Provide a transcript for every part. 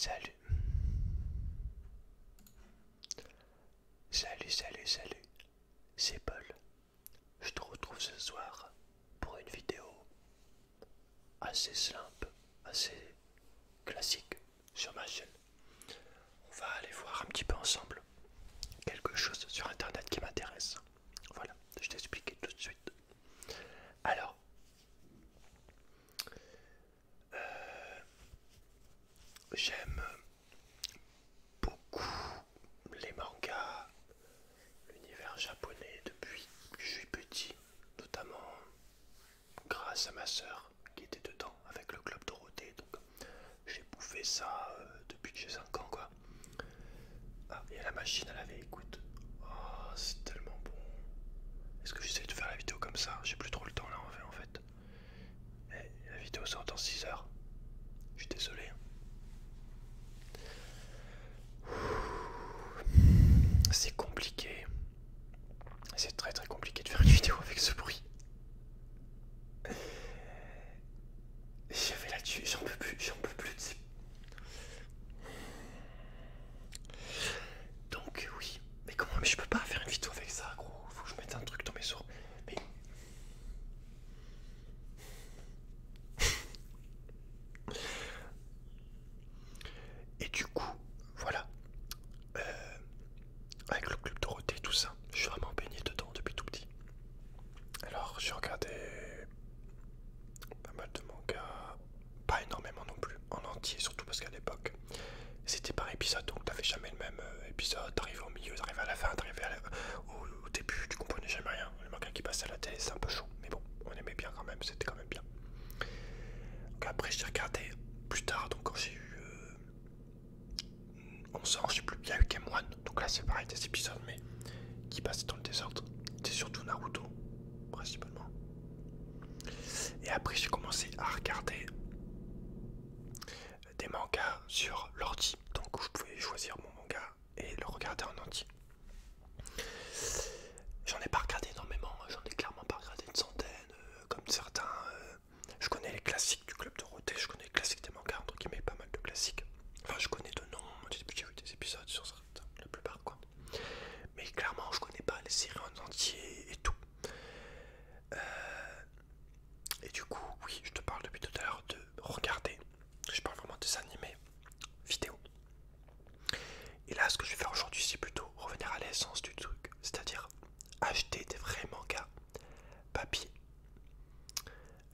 Salut. Salut. C'est Paul. Je te retrouve ce soir pour une vidéo assez simple, assez classique sur ma chaîne. On va aller voir un petit peu ensemble quelque chose sur internet qui m'intéresse. Voilà, je t'explique tout de suite. Alors, j'aime beaucoup les mangas, l'univers japonais depuis que je suis petit, notamment grâce à ma soeur qui était dedans avec le club Dorothée. Donc j'ai bouffé ça depuis que j'ai 5 ans quoi. Ah, et la machine à laver, écoute. Oh, c'est tellement bon. Est-ce que j'essaie de faire la vidéo comme ça? J'ai plus trop le temps là en fait. Et la vidéo sort dans 6 heures. Je suis désolé. C'est compliqué. C'est très compliqué de faire une vidéo avec ce bruit. Je vais là-dessus, j'en peux plus de ces... Donc oui, mais comment? Mais je peux pas faire une vidéo avec ça, gros. Faut que je mette un truc dans mes sourds. Mais... Et du coup, voilà. Avec le club Dorothée, tout ça, je suis vraiment baigné dedans depuis tout petit. Alors, j'ai regardé pas mal de mangas, pas énormément non plus, en entier, surtout parce qu'à l'époque, c'était par épisode, donc t'avais jamais le même épisode, t'arrives au milieu, t'arrives à la fin, au début, tu comprenais jamais rien. Les mangas qui passaient à la télé, c'est un peu chaud, mais bon, on aimait bien quand même, c'était quand même bien. Donc après, j'ai regardé plus tard, donc quand j'ai eu 11 ans, je sais plus, il y a eu Game One, donc là c'est pareil, des épisodes, mais qui passaient dans le désordre. C'était surtout Naruto, principalement. Et après, j'ai commencé à regarder des mangas sur l'ordi, donc je pouvais choisir mon manga et le regarder en entier. J'en ai pas regardé énormément, j'en ai clairement pas regardé une centaine, comme certains. Je connais les classiques du club Dorothée, je connais les classiques des mangas, entre guillemets, pas mal de classiques. Enfin, je connais de noms, j'ai vu des épisodes sur certains, la plupart quoi. Mais clairement, je connais pas les séries en entier et tout. Et du coup, oui, je te parle depuis tout à l'heure de regarder. Je parle vraiment des animés vidéo. Et là, ce que je vais faire aujourd'hui, c'est plutôt revenir à l'essence du truc, c'est-à-dire acheter des vrais mangas papier.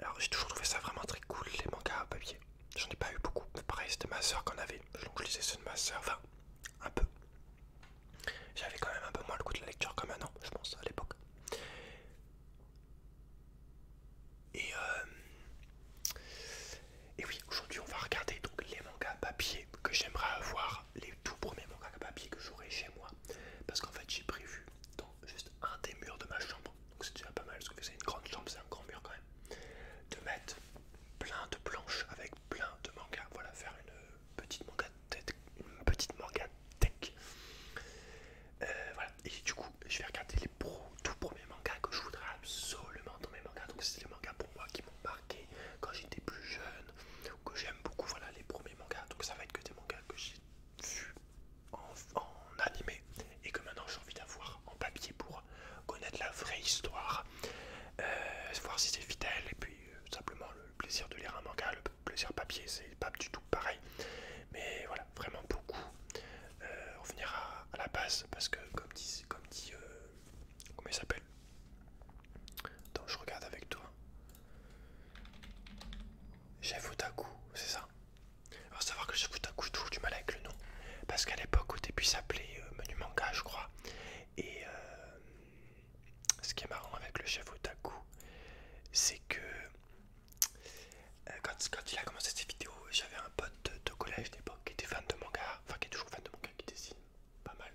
Alors, j'ai toujours trouvé ça vraiment très cool, les mangas papier. J'en ai pas eu beaucoup. Pareil, c'était ma soeur qui en avait. Donc, je lisais ceux de ma soeur. Enfin, un peu. J'avais quand même un peu moins le goût de la lecture comme maintenant, je pense, à l'époque. Et, et oui, aujourd'hui, on va regarder donc les mangas papier que j'aimerais avoir, les tout premiers mangas papier que j'aurai chez moi. Parce qu'en fait, j'ai prévu dans juste un des murs de ma chambre, donc c'est déjà pas mal, parce que c'est une grande chambre, c'est un grand mur quand même, de mettre plein de planches avec plein de mangas. Voilà, faire une petite manga tech. Voilà, et du coup, je vais regarder les tout premiers mangas que je voudrais absolument dans mes mangas. Donc, c'est les mangas pour moi qui m'ont marqué quand j'étais plus jeune, ou que j'aime beaucoup. Voilà, les premiers mangas. Donc, ça va être que des mangas que j'ai vus en animé et que maintenant j'ai envie d'avoir en papier pour connaître la vraie histoire, voir si c'est fidèle, et puis simplement le plaisir de lire un manga. Le plaisir papier, c'est pas du tout pareil, mais voilà, vraiment beaucoup revenir à la base, parce que comme dit comment il s'appelle? Attends, je regarde avec toi. Chef Otaku, c'est ça. Alors savoir que Chef Otaku, j'ai toujours du mal avec le nom, parce qu'à l'époque au début ça s'appelait Menu Manga je crois. Et ce qui est marrant avec le Chef Otaku, c'est que quand il a commencé ses vidéos, j'avais un pote de collège d'époque qui était fan de manga, enfin qui est toujours fan de manga, qui dessine pas mal.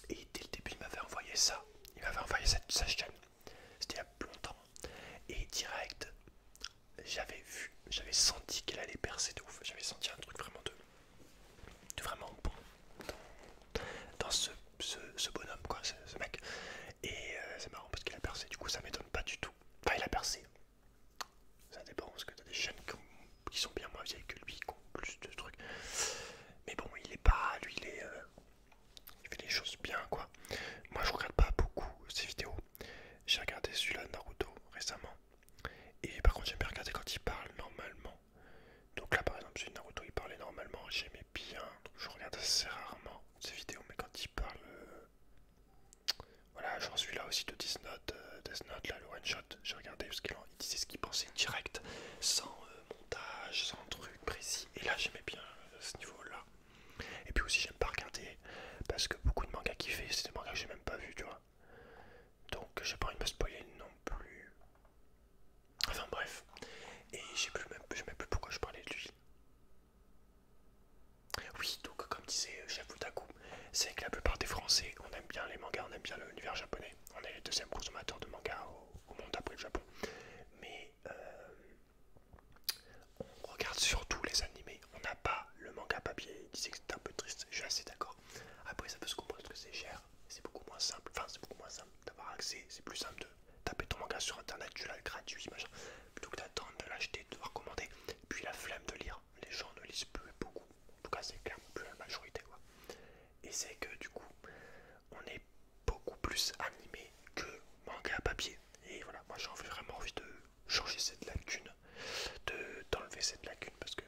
Et dès le début il m'avait envoyé ça, il m'avait envoyé sa chaîne, c'était il y a longtemps. Et direct, j'avais senti qu'elle allait percer de ouf, j'avais senti un truc vraiment de vraiment bon dans ce bonhomme quoi, ce mec. Et c'est marrant parce qu'il a percé, du coup ça m'étonne pas du tout. Enfin il a percé, ça dépend parce que t'as des chaînes qui sont bien moins voilà, j'en suis là aussi de Death Note, là, le one shot. J'ai regardé parce qu'il disait ce qu'il pensait direct, sans montage, sans truc précis. Et là, j'aimais bien ce niveau-là. Et puis aussi, j'aime pas regarder parce que beaucoup de mangas qu'il fait, c'est des mangas que j'ai même pas vu, tu vois. Donc, j'ai pas envie de me spoiler non plus. Enfin, bref. Et je sais même plus pourquoi je parlais de lui. Oui, donc, comme disait Chef Otaku, c'est que la plupart des Français, on aime bien les mangas, on aime bien l'univers japonais. On est les deuxièmes consommateurs de mangas au monde après le Japon. Mais on regarde surtout les animés. On n'a pas le manga papier. Il disait que c'était un peu triste. Je suis assez d'accord. Après, ça peut se comprendre que c'est cher. C'est beaucoup moins simple. Enfin, c'est beaucoup moins simple d'avoir accès. C'est plus simple de taper ton manga sur internet. Tu l'as gratuit, machin. Plutôt que d'attendre de l'acheter, de devoir commander. Puis la flemme de lire. Les gens ne lisent plus beaucoup. En tout cas, c'est clairement plus la majorité, quoi. Et c'est que du coup, on est beaucoup plus animé que manga papier. Et voilà, moi j'ai vraiment envie de changer cette lacune, d'enlever cette lacune parce que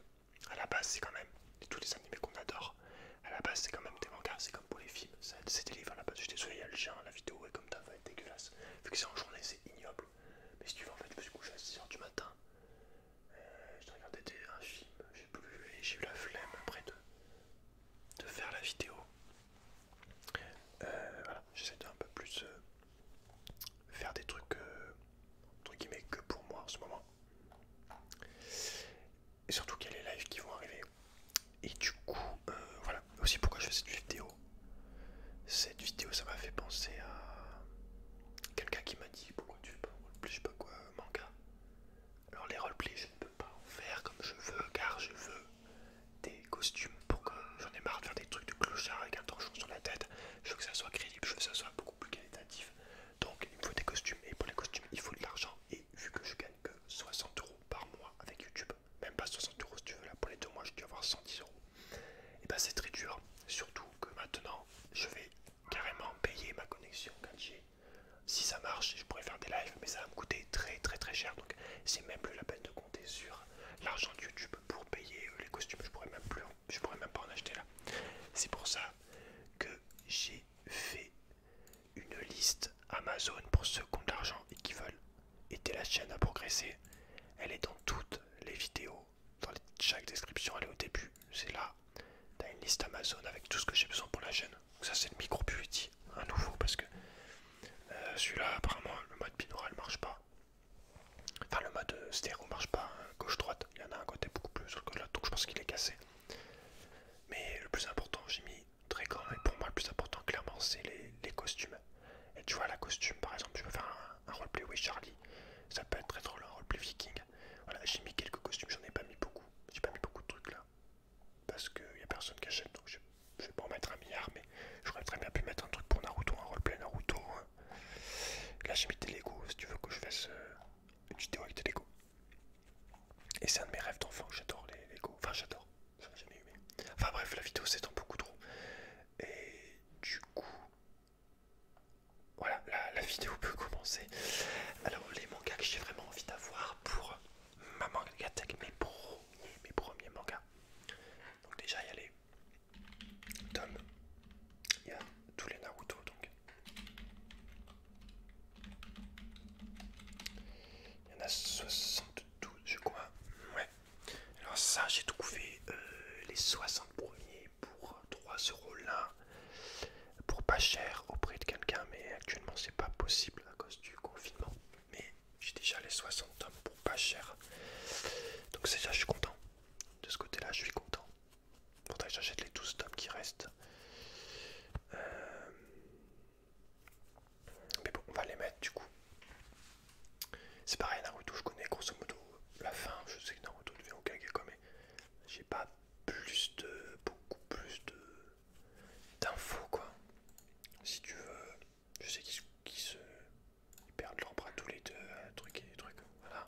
à la base c'est quand même tous les animés qu'on adore. À la base c'est quand même des mangas, c'est comme pour les films, c'est des livres à la base. Je suis désolé, il y a le chien, la vidéo est comme ça, va être dégueulasse. Vu que c'est en journée, c'est ignoble. Mais si tu veux, en fait, je me suis couché à 6h du matin. Je regardais un film, j'ai plus et j'ai eu la flemme après de faire la vidéo. Voilà, j'essaie de un peu plus faire des trucs entre guillemets que pour moi en ce moment. Et surtout qu'il y a les lives qui vont arriver. Et du coup, voilà. Aussi pourquoi je fais cette vidéo. Cette vidéo, ça m'a fait penser à quelqu'un qui m'a dit pourquoi tu fais pas roleplay, je sais pas quoi, manga. Alors les roleplays, je ne peux pas en faire comme je veux car je veux des costumes pour que j'en ai marre de faire des trucs de clochard avec un torchon sur la tête. Je veux que ça soit crédible, je veux que ça soit beaucoup plus qualitatif. Donc il me faut des costumes et pour les costumes il faut de l'argent. Et vu que je gagne que 60 € par mois avec YouTube, même pas 60 € si tu veux, là pour les 2 mois je dois avoir 110 €. Et bah c'est très dur, surtout que maintenant je vais carrément payer ma connexion 4G. Si ça marche, je pourrais faire des lives, mais ça va me coûter très cher. Donc c'est même plus la peine de compter sur l'argent de YouTube pour payer les costumes. Je pourrais même pas en acheter là. C'est pour ça que j'ai fait une liste Amazon pour ceux qui ont de l'argent et qui veulent aider la chaîne à progresser. Elle est dans toutes les vidéos, dans chaque description, elle est au début. C'est là, t'as une liste Amazon avec tout ce que j'ai besoin pour la chaîne. Donc ça c'est le micro Purity, un nouveau parce que celui-là apparemment le mode binaural marche pas. Enfin le mode stéréo marche pas, hein, gauche-droite, il y en a un côté beaucoup plus sur le côté là, donc je pense qu'il est cassé. Mais le plus important, j'ai mis très grand, et pour moi le plus important clairement c'est les costumes. Et tu vois la costume par exemple, je veux faire un roleplay with Charlie, ça peut être très drôle, un roleplay viking. Voilà, j'ai mis quelques costumes, j'en ai pas mis beaucoup, j'ai pas mis beaucoup de trucs là. Parce qu'il y a personne qui achète, donc je vais pas en mettre 1 milliard, mais j'aurais très bien pu mettre un truc pour Naruto, un roleplay Naruto. Hein. Là j'ai mis des Lego, si tu veux que je fasse une vidéo avec des Lego. Et c'est un de mes rêves d'enfant, j'adore les Lego, enfin j'adore, j'en ai jamais eu mais... Enfin bref, la vidéo s'étend beaucoup trop. Et du coup, voilà, la vidéo peut commencer. Alors les mangas que j'ai vraiment envie d'avoir pour ma mangatech, mes premiers mangas. Donc déjà il y a les tomes, il y a tous les Naruto donc. Il y en a 72 je crois. Ouais. Alors ça j'ai trouvé les 60 premiers pour 3 € l'un. Pour pas cher auprès de quelqu'un, mais actuellement c'est pas possible à cause du confinement. Mais j'ai déjà les 60 tomes pour pas cher. Donc déjà je suis content. De ce côté là je suis content. Faudrait que j'achète les 12 tomes qui restent. Mais bon, on va les mettre du coup. C'est pareil, Naruto, je connais grosso modo la fin. Je sais que Naruto devient Hokage quoi, mais j'ai pas beaucoup plus d'infos quoi. Si tu veux, je sais qu'ils perdent leur bras tous les deux, trucs et des trucs. Voilà.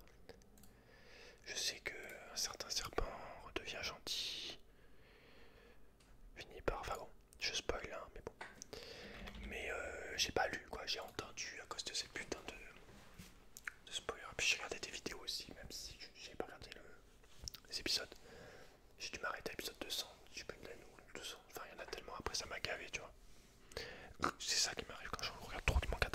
Je sais que un certain serpent redevient gentil. Finit par. Enfin bon, je spoil hein, mais bon. Mais j'ai pas lu quoi, j'ai entendu à cause de ces putains de spoilers. Puis j'ai regardé des vidéos aussi, même si j'ai pas regardé les épisodes. J'ai dû m'arrêter à l'épisode 200, je sais pas ou 200, enfin il y en a tellement, après ça m'a gavé tu vois. C'est ça qui m'arrive quand je regarde trop de manga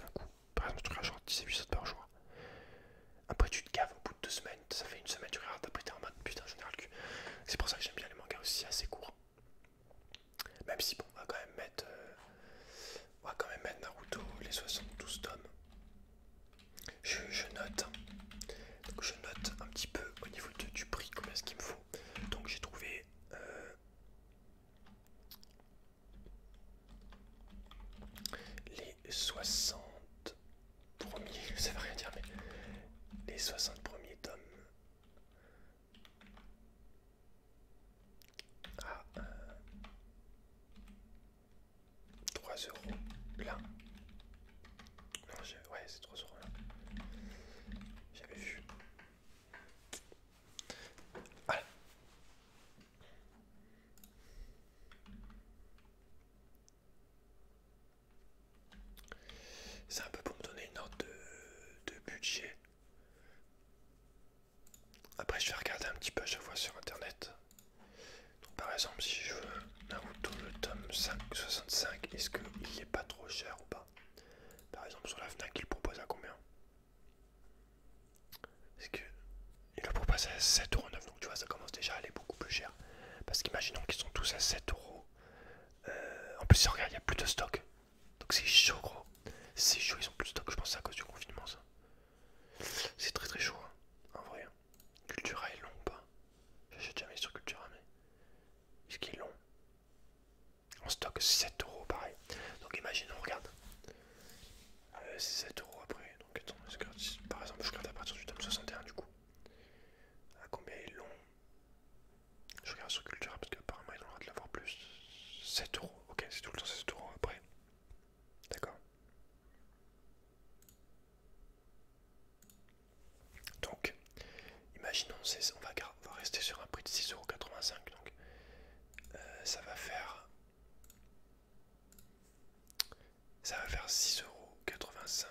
60 premiers, ça veut rien dire, mais les 60 premiers tomes à 3 euros là. Non, ouais, c'est 3 euros là. J'avais vu. Voilà. C'est un peu pour me donner une ordre de budget. Après, je vais regarder un petit peu à chaque fois sur internet. Donc, par exemple, si je veux Naruto le tome 65, est-ce qu'il est pas trop cher ou pas? Par exemple, sur la Fnac, il propose à combien? Est-ce qu'il le propose à 7,9€, donc tu vois, ça commence déjà à aller beaucoup plus cher. Parce qu'imaginons qu'ils sont tous à 7€. En plus, regarde, il n'y a plus de stock. Donc c'est chaud, gros. C'est chaud, ils ont plus de stock, je pense que c'est à cause du confinement, ça. C'est très très chaud, hein, en vrai. Cultura est long ou pas? J'achète jamais sur Cultura, mais est-ce qu'il est long? En stock, 7€, pareil. Donc imaginons, regarde. C'est 7€ après. Donc attends, par exemple, je regarde à partir du tome 61 du coup. À combien il est long? Je regarde sur Cultura parce qu'apparemment ils ont le droit de l'avoir plus. 7€, ok, c'est tout le temps 7€ après. D'accord. Donc, imaginons, on va rester sur un prix de 6,85€. Donc, ça va faire 6,85€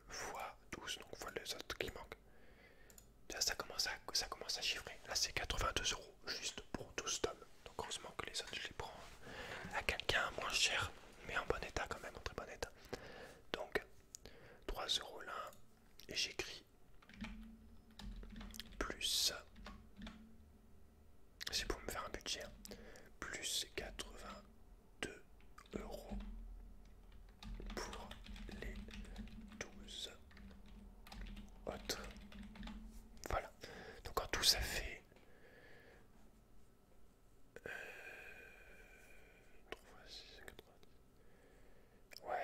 fois 12, donc fois les autres qui manquent. Là, ça commence à chiffrer. Là, c'est 82€ juste pour 12 tomes. Donc, heureusement que les autres, je les prends à quelqu'un moins cher, mais en bon état quand même, en très bon état. Donc, 3€ là, et j'écris plus, c'est pour me faire un budget, hein, plus 82€ pour les 12 autres. Voilà. Donc en tout ça fait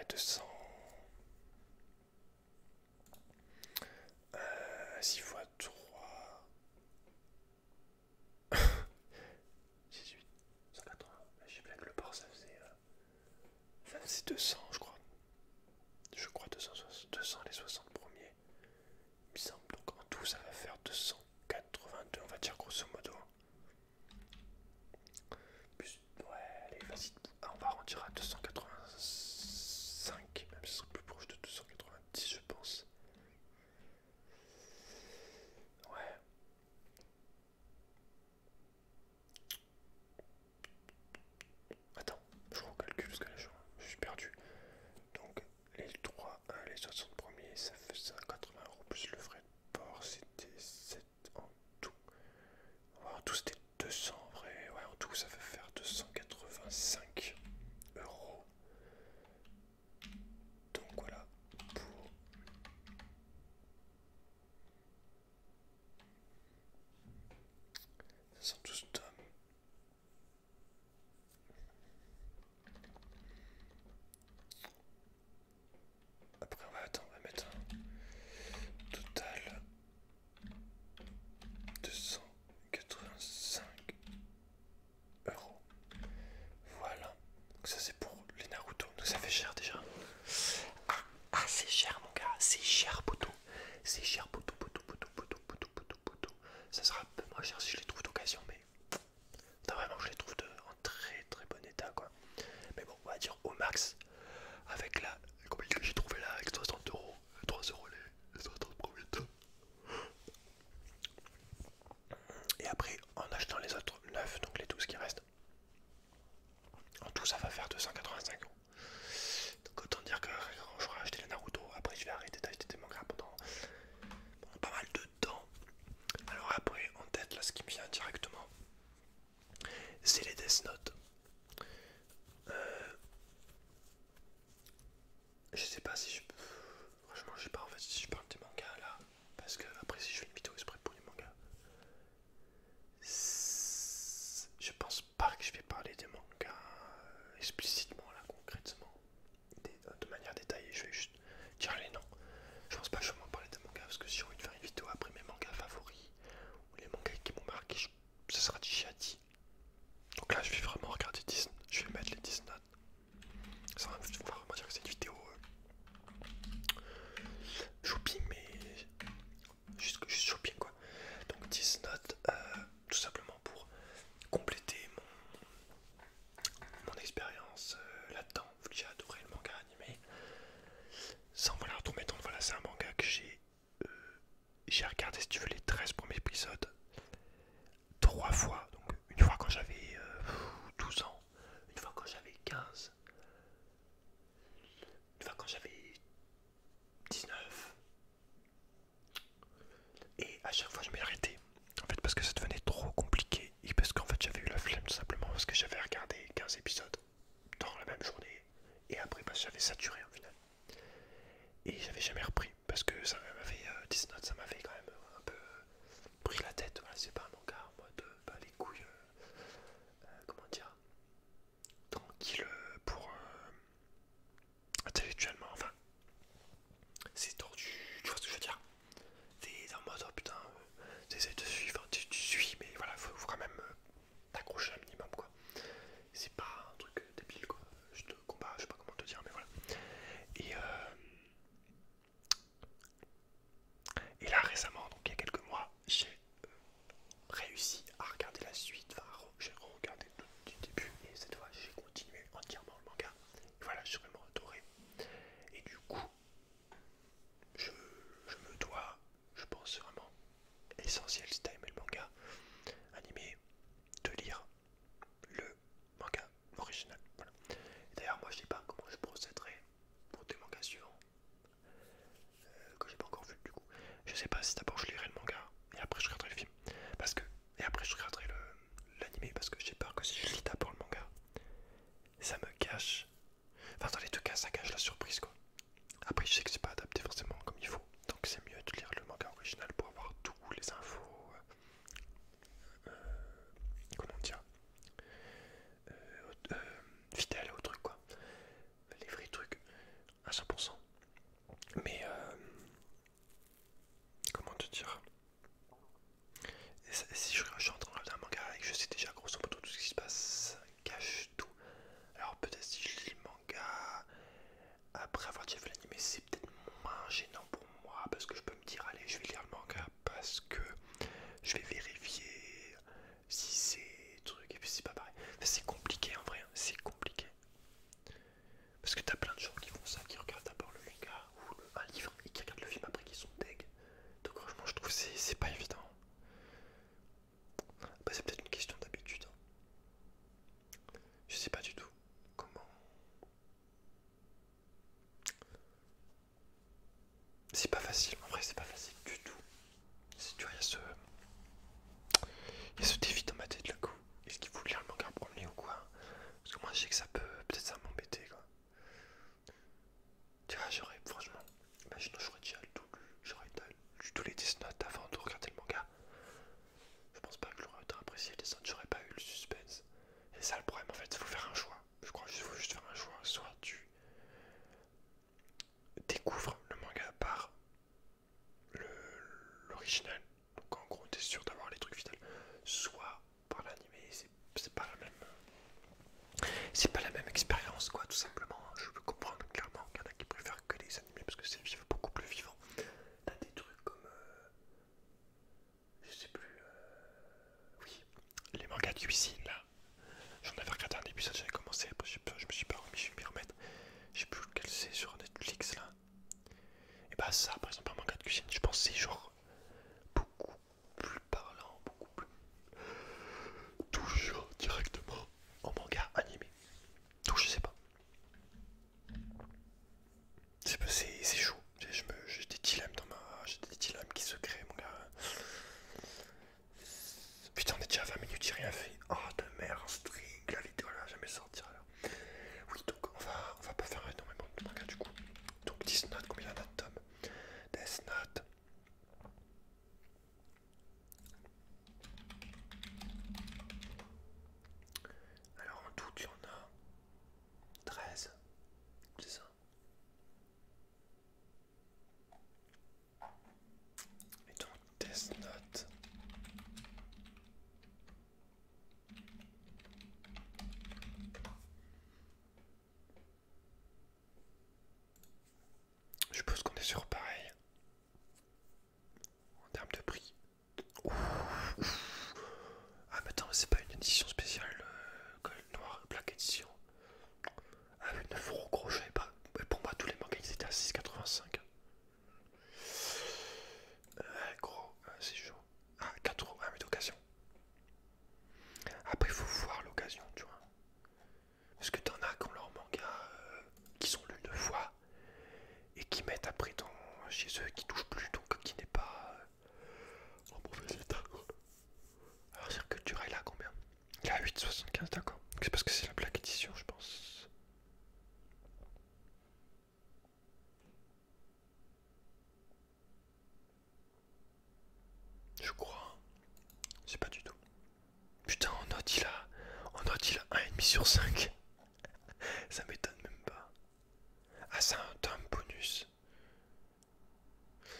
200. 6 fois 3. 18. 180. J'ai vu avec le port ça faisait 200 je crois. Je crois 200 les 60 premiers. Il me semble. Donc en tout ça va faire 282 on va dire grosso modo. Plus, ouais, allez, vas-y. On va arrondir à 285, même si ce serait plus proche de 290, je pense. Ouais. Attends, je recalcule parce que là, je suis perdu. Donc, les 3, les 60 premiers, ça fait 180€ plus le frais de port, c'était 7 en tout. Ouais, en tout, c'était 200 en vrai. Ouais, en tout, ça va faire 285€. Donc voilà pour 112 tomes. Après on va attendre, chaque fois je m'ai arrêté. En fait parce que ça devenait trop compliqué et parce qu'en fait j'avais eu la flemme tout simplement parce que j'avais regardé 15 épisodes dans la même journée et après bah, j'avais saturé au final. Et j'avais jamais repris parce que ça m'avait Death Note, ça m'avait quand même un peu pris la tête. Voilà, c'est pas un manga en mode bah, les couilles, comment dire, tranquille pour intellectuellement, enfin c'est tordu, tu vois ce que je veux dire. T'es en mode oh putain, t'essayes de suivre, tu suis, mais voilà, faut quand même t'accrocher un minimum quoi. C'est pas un truc débile quoi, je te combat, je sais pas comment te dire, mais voilà. Et, et là récemment, donc il y a quelques mois, j'ai réussi à regarder la suite, enfin j'ai regardé tout du début et cette fois j'ai continué entièrement le manga. Et voilà, j'ai vraiment adoré. Et du coup, je me dois, je pense vraiment essentiel si t'as aimé le manga animé, de lire le manga original. Voilà. D'ailleurs, moi je sais pas comment je procéderai pour des mangas suivants que j'ai pas encore vu du coup. Je sais pas si d'abord je lirai le manga et après je regarderai le film. Parce que. Et après je regarderai l'animé parce que j'ai peur que si je lis d'abord le manga, ça me cache. Enfin dans les deux cas ça cache la surprise quoi. Après je sais que c'est pas adapté forcément comme il faut. Donc c'est mieux de lire le manga original pour avoir tous les infos. Comment dire, fidèle au truc quoi, les vrais trucs à 100%. Mais comment te dire, si je suis en train de regarder un manga et que je sais déjà grosso modo tout ce qui se passe, ça cache tout. Alors peut-être si je lis le manga après avoir déjà vu l'animé, c'est peut-être moins gênant pour moi parce que je peux me dire allez je vais lire le manga parce que je vais vérifier si c'est truc et puis c'est pas pareil. Enfin, c'est compliqué en vrai, hein, c'est compliqué. Parce que t'as plein de gens qui font ça, qui regardent d'abord le manga ou un livre et qui regardent le film après qui sont deg. Donc franchement je trouve que c'est pas évident. Bah, c'est peut-être une question d'habitude. Hein. Je sais pas du tout comment. C'est pas facile, en vrai c'est pas facile du tout. Tu vois, il y a ce défi dans ma tête là coup. Est-ce qu'il faut lire le manga en premier ou quoi? Parce que moi je sais que ça peut, peut-être ça m'embêter quoi. Tu vois, j'aurais franchement, imaginons j'aurais déjà tout lu, j'aurais lu tous les Death Note avant de regarder le manga. Je pense pas que j'aurais autant apprécié les autres, j'aurais pas eu le suspense. Et ça le problème en fait, il faut faire un choix. Je crois qu'il faut juste faire un choix. Soit tu découvres le manga par l'original, donc en gros t'es sûr d'avoir les trucs fidèles, soit par l'animé, c'est pas la même. C'est pas la même expérience quoi, tout simplement. Je peux comprendre clairement qu'il y en a qui préfèrent que les animés parce que c'est beaucoup plus vivant. T'as des trucs comme je sais plus oui, les mangas de cuisine là. J'en avais regardé un épisode, j'avais commencé, après je me suis pas remis, je vais m'y remettre. Je sais plus lequel c'est sur Netflix là. Et bah ça par exemple un manga de cuisine, je pense c'est genre beaucoup plus parlant, beaucoup plus touchant directement en manga animé. Donc je sais pas. C'est chaud. J'ai des dilemmes j'ai des dilemmes qui se créent mon gars. Putain on est déjà à 20 minutes, j'ai rien fait. Oh de merde, un string, la vidéo là jamais sortir alors. Oui donc on va pas faire énormément de manga du coup. Donc Death Note, combien il y en a de tomes? Death Note. Alors en tout il y en a 13. C'est ça. Et donc Death Note. Je suppose qu'on est sur pareil en termes de prix. Ouf, ouf. Ah mais attends, c'est pas une édition spéciale Gold Noir Black Edition. Ah oui, 9€ gros, je savais pas. Mais pour moi tous les mangas ils étaient à 6,85. Gros, c'est chaud. Ah 4€, ah mais d'occasion. Après il faut voir l'occasion, tu vois. Parce que t'en as qui ont leurs mangas qui sont lus 2 fois et qui mettent après chez eux qui touchent plus, donc qui n'est pas 15, d'accord. C'est parce que c'est la Black Edition, je pense. Je crois. Je sais pas du tout. Putain, en note, il a 1,5 sur 5. Ça m'étonne même pas. Ah, c'est un tome bonus.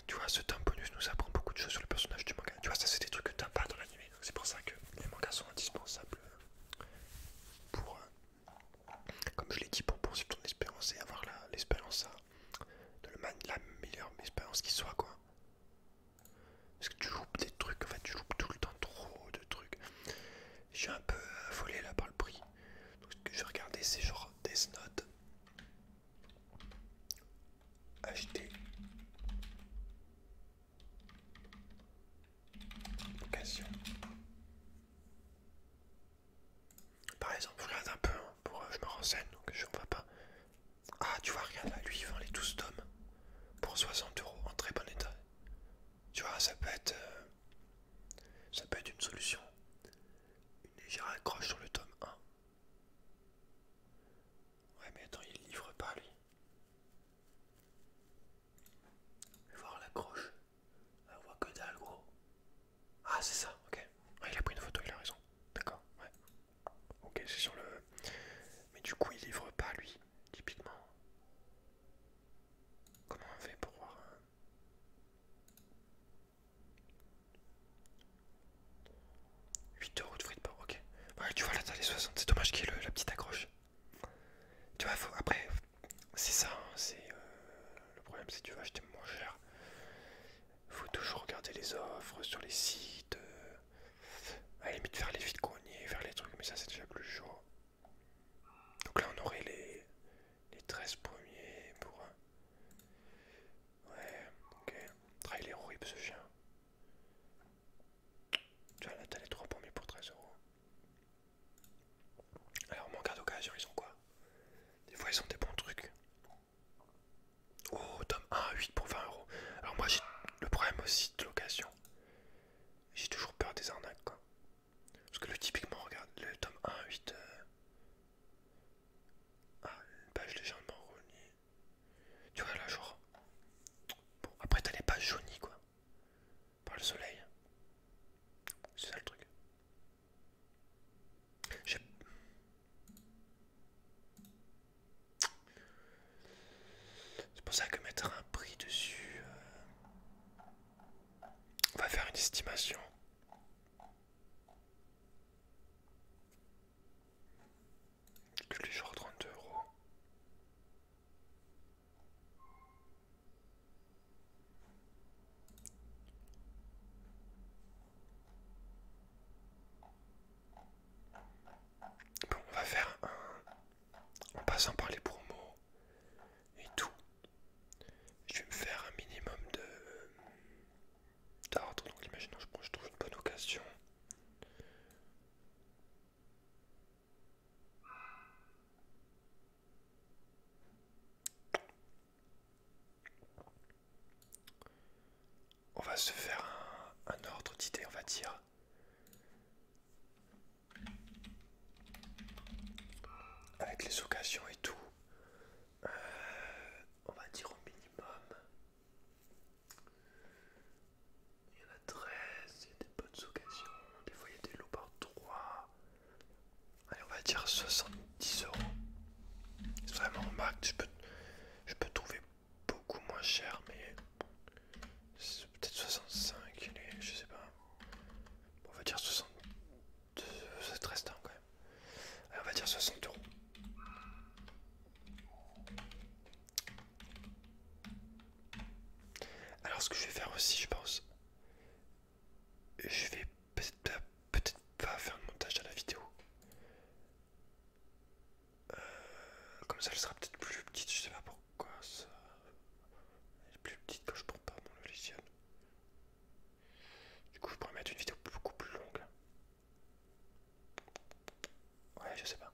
Tu vois, ce tome bonus nous apprend beaucoup de choses sur le personnage du manga. Tu vois, ça, c'est des trucs que t'as pas dans l'anime. C'est pour ça que les mangas sont indispensables pour, comme je l'ai dit, pour poursuivre ton espérance et avoir l'expérience la meilleure expérience qui soit, quoi. Parce que tu loupes des trucs, en fait, tu loupes tout le temps trop de trucs. Je suis un peu affolé là par le prix. Donc ce que je vais regarder, c'est genre Death Note. Acheter. Occasion. Par exemple, je regarde un peu, hein, je me renseigne, donc on va pas. Ah, tu vois, regarde là, lui, il vend les 12 tomes pour 60 € en très bon état. Tu vois, ça peut être une solution. Une légère accroche sur le tome 1. Ouais, mais attends, il livre pas, lui. Je vais voir l'accroche. Ah, on voit que dalle, gros. Ah, c'est ça, ok. Ouais, il a pris une photo, il a raison. D'accord, ouais. Ok, c'est sur le... Mais du coup, il livre pas, lui, typiquement. Comment on fait pour voir 8 € de fruits de port, ok. Ouais, tu vois, là, t'as les 60. C'est dommage qu'il y ait la petite accroche. Tu vois, après, c'est ça, hein, le problème, c'est que tu vas acheter moins cher. Faut toujours regarder les offres sur les sites. À la limite, faire les vides greniers, faire les trucs, mais ça, c'est déjà plus chaud. Donc là, on aurait les 13 premiers pour... Ouais, ok. Ah, il est horrible ce chien. Tu vois, là, t'as les 3 premiers pour 13 €. Alors, manga d'occasion, ils ont quoi? Des fois, ils ont des bons trucs. Oh, tome 1 à 8 pour 20 €. Alors, moi, j'ai le problème aussi de l'occasion. J'ai toujours peur des arnaques, quoi. Parce que typiquement, regarde, le tome 1 à 8. Ah, une page légèrement reliée. Tu vois, là, genre. Bon, après, t'as les pages jaunies, quoi. Par le soleil. C'est ça le truc. J'ai- C'est pour ça que mettre un prix dessus. On va faire une estimation. Que les genre 32 €. Bon, on va faire en passant par les promos et tout. Je vais me faire un minimum d'ordre. Donc, imaginons, je trouve une bonne occasion. On va se faire un ordre d'idée, on va dire. Avec les occasions et tout. On va dire au minimum. Il y en a 13, il y a des bonnes occasions. Des fois, il y a des lots par 3. Allez, on va dire 70 €. C'est vraiment au max. Je peux trouver beaucoup moins cher, mais peut-être 65, je sais pas. Bon, on va dire 62, c'est restant quand même. Allez, on va dire 60 €. Alors, ce que je vais faire aussi, je pense, je vais peut-être pas faire le montage de la vidéo. Comme ça, elle sera peut-être plus petite, je sais pas pourquoi ça. Elle est plus petite quand je prends pas mon logiciel. Du coup, je pourrais mettre une vidéo beaucoup plus longue. Ouais, je sais pas.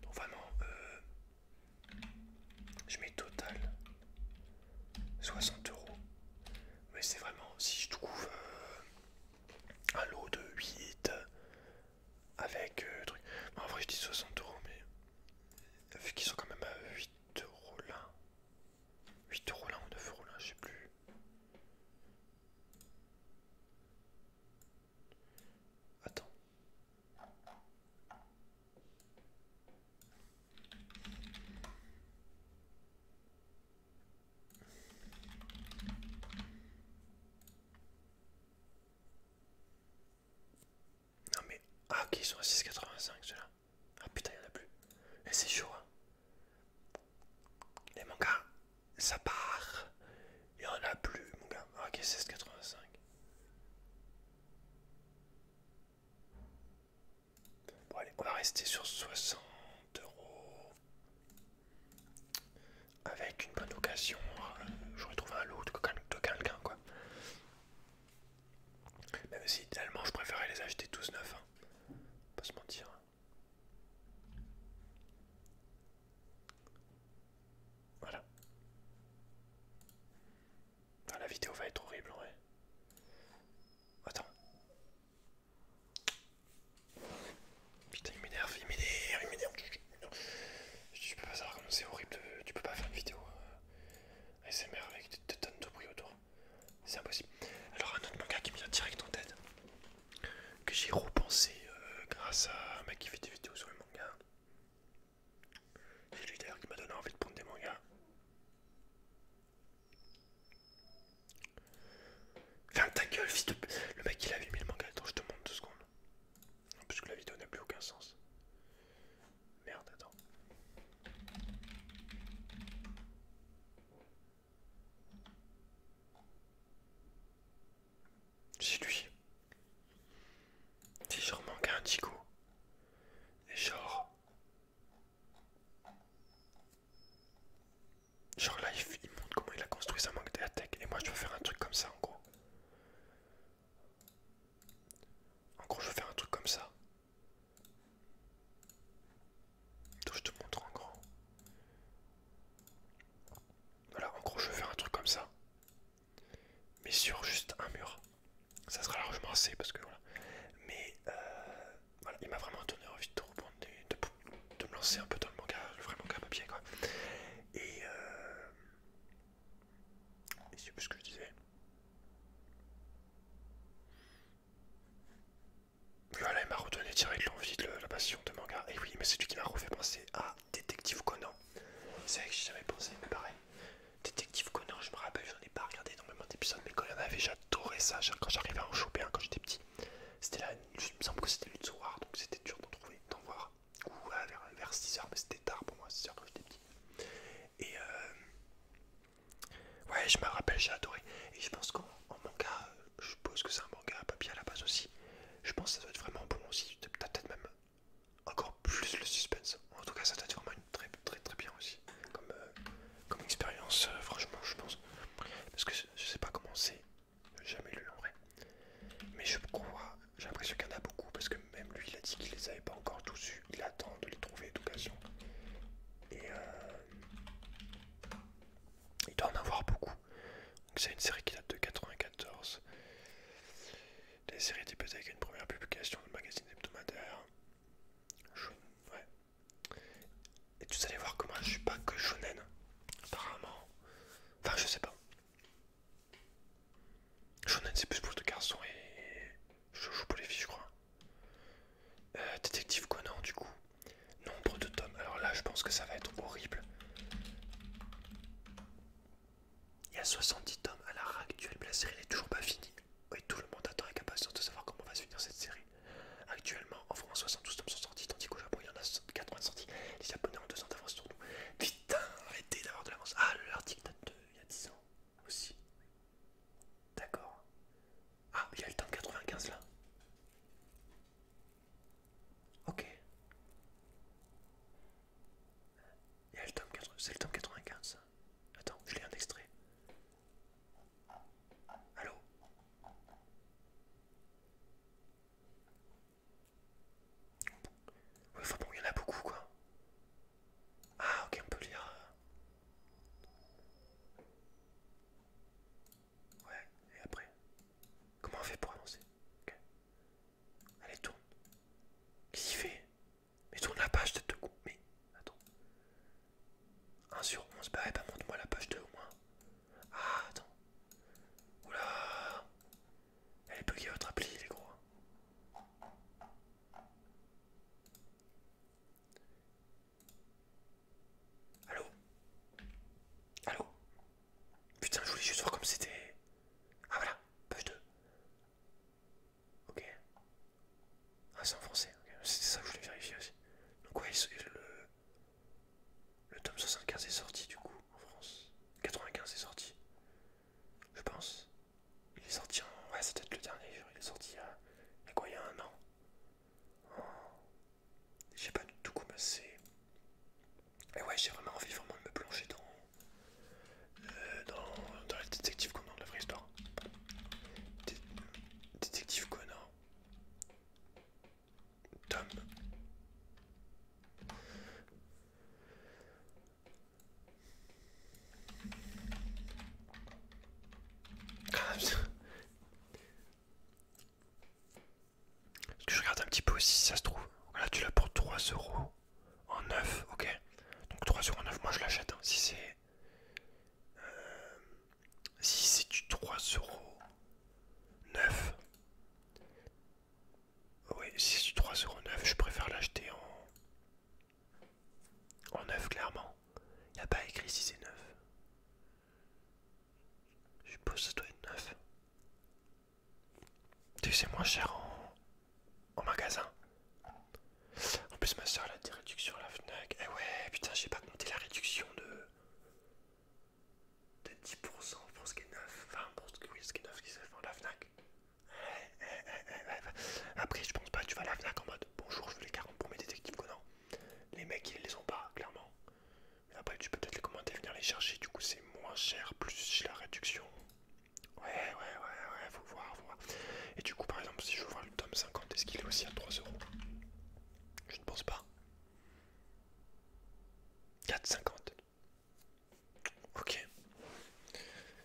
Donc vraiment, je mets total 60 €. Mais c'est vraiment, si je trouve un lot de 8, sont à 6,85 ceux-là. Ah putain, il n'y en a plus. Et c'est chaud, hein. Les mangas, ça part. Il n'y en a plus, mon gars. Ok, 16,85. Bon, allez, on va rester sur 60 euros. Avec une bonne occasion. J'aurais trouvé un lot de quelqu'un, quoi. Même si, idéalement, je préférais les acheter tous neufs. Hein. Pas se mentir. Voilà. Ah, la vidéo va être horrible, ouais. Attends. Putain, il m'énerve, il m'énerve, il m'énerve. Je peux pas savoir comment c'est horrible. Tu peux pas faire une vidéo ASMR avec des tonnes de bruit autour. C'est impossible. Alors, un autre manga qui me vient direct en tête, que j'ai repensé grâce à un mec qui fait des vidéos sur le manga. C'est lui d'ailleurs qui m'a donné envie de prendre des mangas. Ferme ta gueule, fils de... Le mec il avait mis le manga, attends je te montre 2 secondes. Parce que la vidéo n'a plus aucun sens. Merde, attends. C'est lui. C'est genre manga indigo. Et genre... Genre là il montre comment il a construit sa manga tech. Et moi je veux faire un truc comme ça en gros. En gros je veux faire un truc comme ça. Donc je te montre en gros. Voilà, en gros je veux faire un truc comme ça. Mais sur juste un mur. Ça sera largement assez parce que voilà. Mais voilà, il m'a vraiment donné envie de reprendre de me lancer un peu dans le manga, le vrai manga papier quoi. Et je sais plus ce que je disais. Puis voilà, il m'a redonné direct l'envie de la passion de manga. Et oui, mais c'est lui qui m'a refait penser à Détective Conan. C'est vrai que j'y avais pensé, mais pareil. Détective Conan, je me rappelle, j'en ai pas regardé énormément d'épisodes, mais quand il y en avait, j'adorais ça. Quand j'arrivais à en choper un quand j'étais petit, c'était là, il me semble que c'était le soir, donc c'était dur d'en trouver, d'en voir. Ou vers 6h, mais c'était tard pour moi, 6h quand j'étais petit. Et ouais, je me rappelle, j'ai adoré. Et je pense qu'en manga, je suppose que c'est un manga à papier à la base aussi. Je pense que ça doit être vraiment bon aussi. Peut-être même encore plus le suspense. En tout cas, ça doit être vraiment une très bien aussi. Comme expérience, franchement, je pense. Parce que je sais pas comment c'est. J'ai jamais lu en vrai. Mais je crois, j'ai l'impression qu'il y en a beaucoup. Parce que même lui, il a dit qu'il les avait pas encore tous eus. Il attend de les trouver d'occasion. Et il doit en avoir beaucoup. Donc c'est une série qui date de 94. La série débute avec une première publication de magazine hebdomadaire. Ouais. Et tu allez voir comment je suis pas que shonen. Apparemment. Enfin, je sais pas. Shonen c'est plus pour les garçons et je joue pour les filles, je crois. Détective Conan, du coup. Nombre de tomes. Alors là, je pense que ça va être horrible. Il y a 70 tomes à l'heure actuelle, mais la série n'est toujours pas finie. Et tout le monde attend avec impatience de savoir comment va se finir cette série. Actuellement, en France, 72 tomes sont sortis, tandis qu'au Japon, il y en a 80 sortis. Les Japonais ont 2 ans d'avance sur nous. Putain, arrêtez d'avoir de l'avance. Ah, l'article date de il y a 10 ans aussi. D'accord. Ah, il y a le tome 95 là. Ok. Il y a le tome 80. C'est le tome 95 ça. Attends, je lis un extrait. Allô? Oui, enfin bon, il y en a beaucoup quoi. Ah, ok, on peut lire. Ouais, et après? Comment on fait pour avancer? Ok. Allez, tourne. Qu'est-ce qu'il fait? Mais tourne la page de 2 coups. Mais, attends. 1/11, bah, ouais, bah montre-moi la page 2 au moins. Ah, attends. Oula. Elle est buggée votre appli, les gros. Allô? Allô? Putain, je voulais juste voir comme c'était. Ah voilà, page 2. Ok. Ah, c'est en français. Ok. petit peu aussi si ça se trouve. Voilà, tu l'as pour 3 euros en neuf, ok. Donc 3 euros en neuf, moi je l'achète. Hein. Si c'est du 3 euros neuf, oui, si c'est du 3 euros neuf, je préfère l'acheter en neuf, clairement. Il n'y a pas écrit si c'est neuf. Je suppose que ça doit être neuf. Tu sais, c'est moins cher en magasin. En plus, ma soeur elle a des réductions à la Fnac. Eh ouais, putain, j'ai pas compté la réduction de 10% pour ce qui est neuf. Enfin, pour ce qui est neuf, ce qui se fait à la Fnac. Après, je pense pas que tu vas à la Fnac en mode bonjour, je veux les 40 pour mes détectives Conan. Les mecs, ils les ont pas, clairement. Mais après, tu peux peut-être les commander, venir les chercher. Du coup, c'est moins cher, plus j'ai la réduction. Ouais, faut voir, faut voir. Et du coup, par exemple, si je veux voir le tome 50, est-ce qu'il est aussi à 3 euros? Je ne pense pas. 4,50. Ok.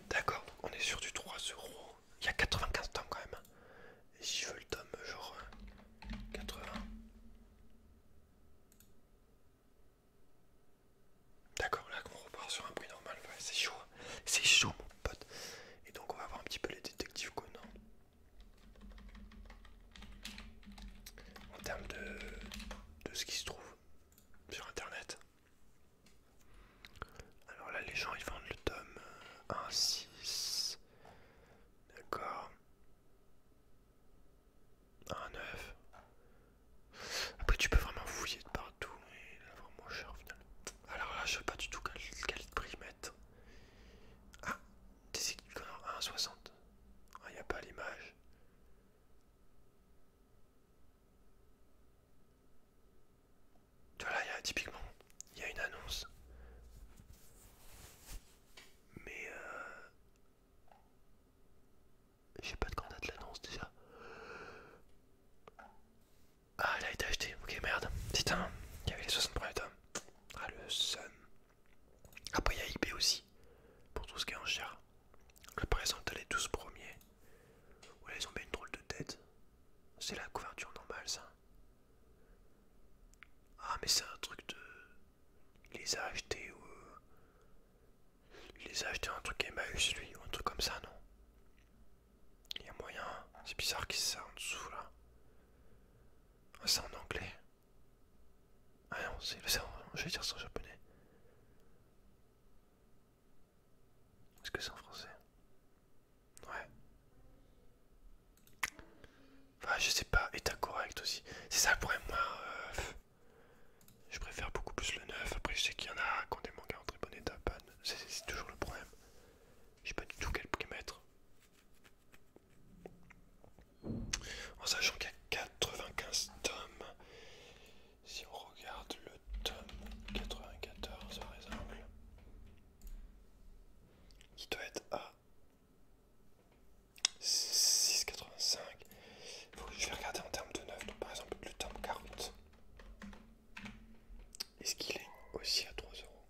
D'accord, donc on est sur du 3 euros. Il y a 95 tomes quand même. Et si je veux le tome genre 80. D'accord, là on repart sur un prix normal. Ouais, c'est chaud mon pote. Et donc on va voir un petit peu les détectives Conan. En termes de ce qui se trouve sur internet. Alors là les gens ils vendent le tome 1,6. D'accord. 1,9. Après tu peux vraiment fouiller de partout et là vraiment cher au final. Alors là je sais pas du tout quel prix mettre. Ah, des Conan 1,60. Ah, y a pas l'image. Tu vois là typiquement il y a une annonce. Mais je sais pas de quand date l'annonce déjà. Ah, elle a été achetée. Ok, merde. Putain, il y avait les 60 premiers tomes. Ah, le seum. Après, il y a eBay aussi. Pour tout ce qui est en cher. Là, par exemple, t'as les 12 premiers. Ouais, ils ont mis une drôle de tête. C'est la couverture normale, ça. Ah, mais c'est un truc de. Il les a achetés ou. Il les a achetés un truc Emmaüs, lui, ou un truc comme ça, non? Il y a moyen. C'est bizarre qu'il ça en dessous, là. Ah, c'est en anglais. Ah non, je vais dire ça en japonais. Est-ce que c'est en français? Ouais. Enfin, je sais pas, état correct aussi. C'est ça le problème, moi. Je préfère beaucoup plus le neuf. Après, je sais qu'il y en a qui ont des mangas en très bon état. C'est toujours le problème. Je sais pas du tout quel prix mettre. En sachant qu'il y a 95 tomes. Si on regarde le tome 94 par exemple, qui doit être à 6,85. Je vais regarder en termes de neuf. Donc par exemple le tome 40. Est-ce qu'il est aussi à 3 euros?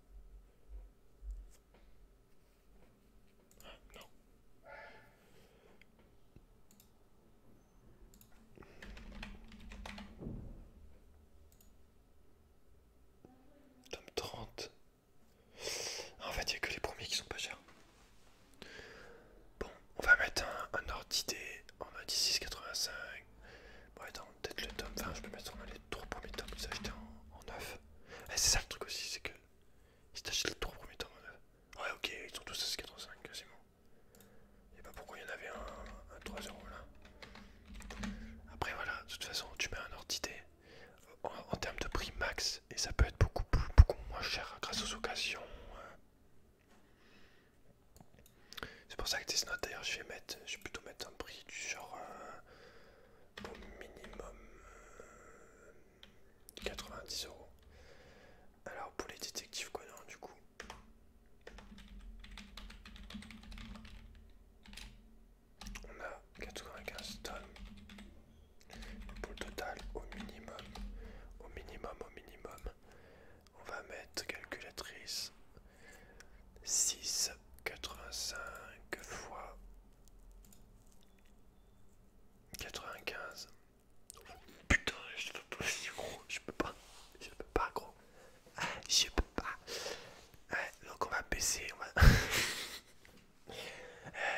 Non. Tome 30. En fait, il n'y a que les premiers qui sont pas chers. Bon, on va mettre un ordre d'idée. On m'a dit 6,85. Bon, attends, peut-être le tome 20, je peux mettre les 3 premiers tomes qu'ils achetaient en neuf. Et c'est ça le truc aussi, c'est que ils t'achètent les 3 premiers tomes en neuf. Ouais, ok, ils sont tous à 6,85 quasiment. Je sais pas pourquoi il y en avait un 3 euros là. Après, voilà, de toute façon, tu mets un ordre d'idée en termes de prix max et ça peut être beaucoup moins cher grâce aux occasions. C'est pour ça que Death Note d'ailleurs je vais plutôt mettre un prix du genre au minimum 90 euros. Alors pour les détectives Conan du coup, on a 95 tonnes. Pour le total au minimum, on va mettre calculatrice 6,85 fois 95. Putain, baisser.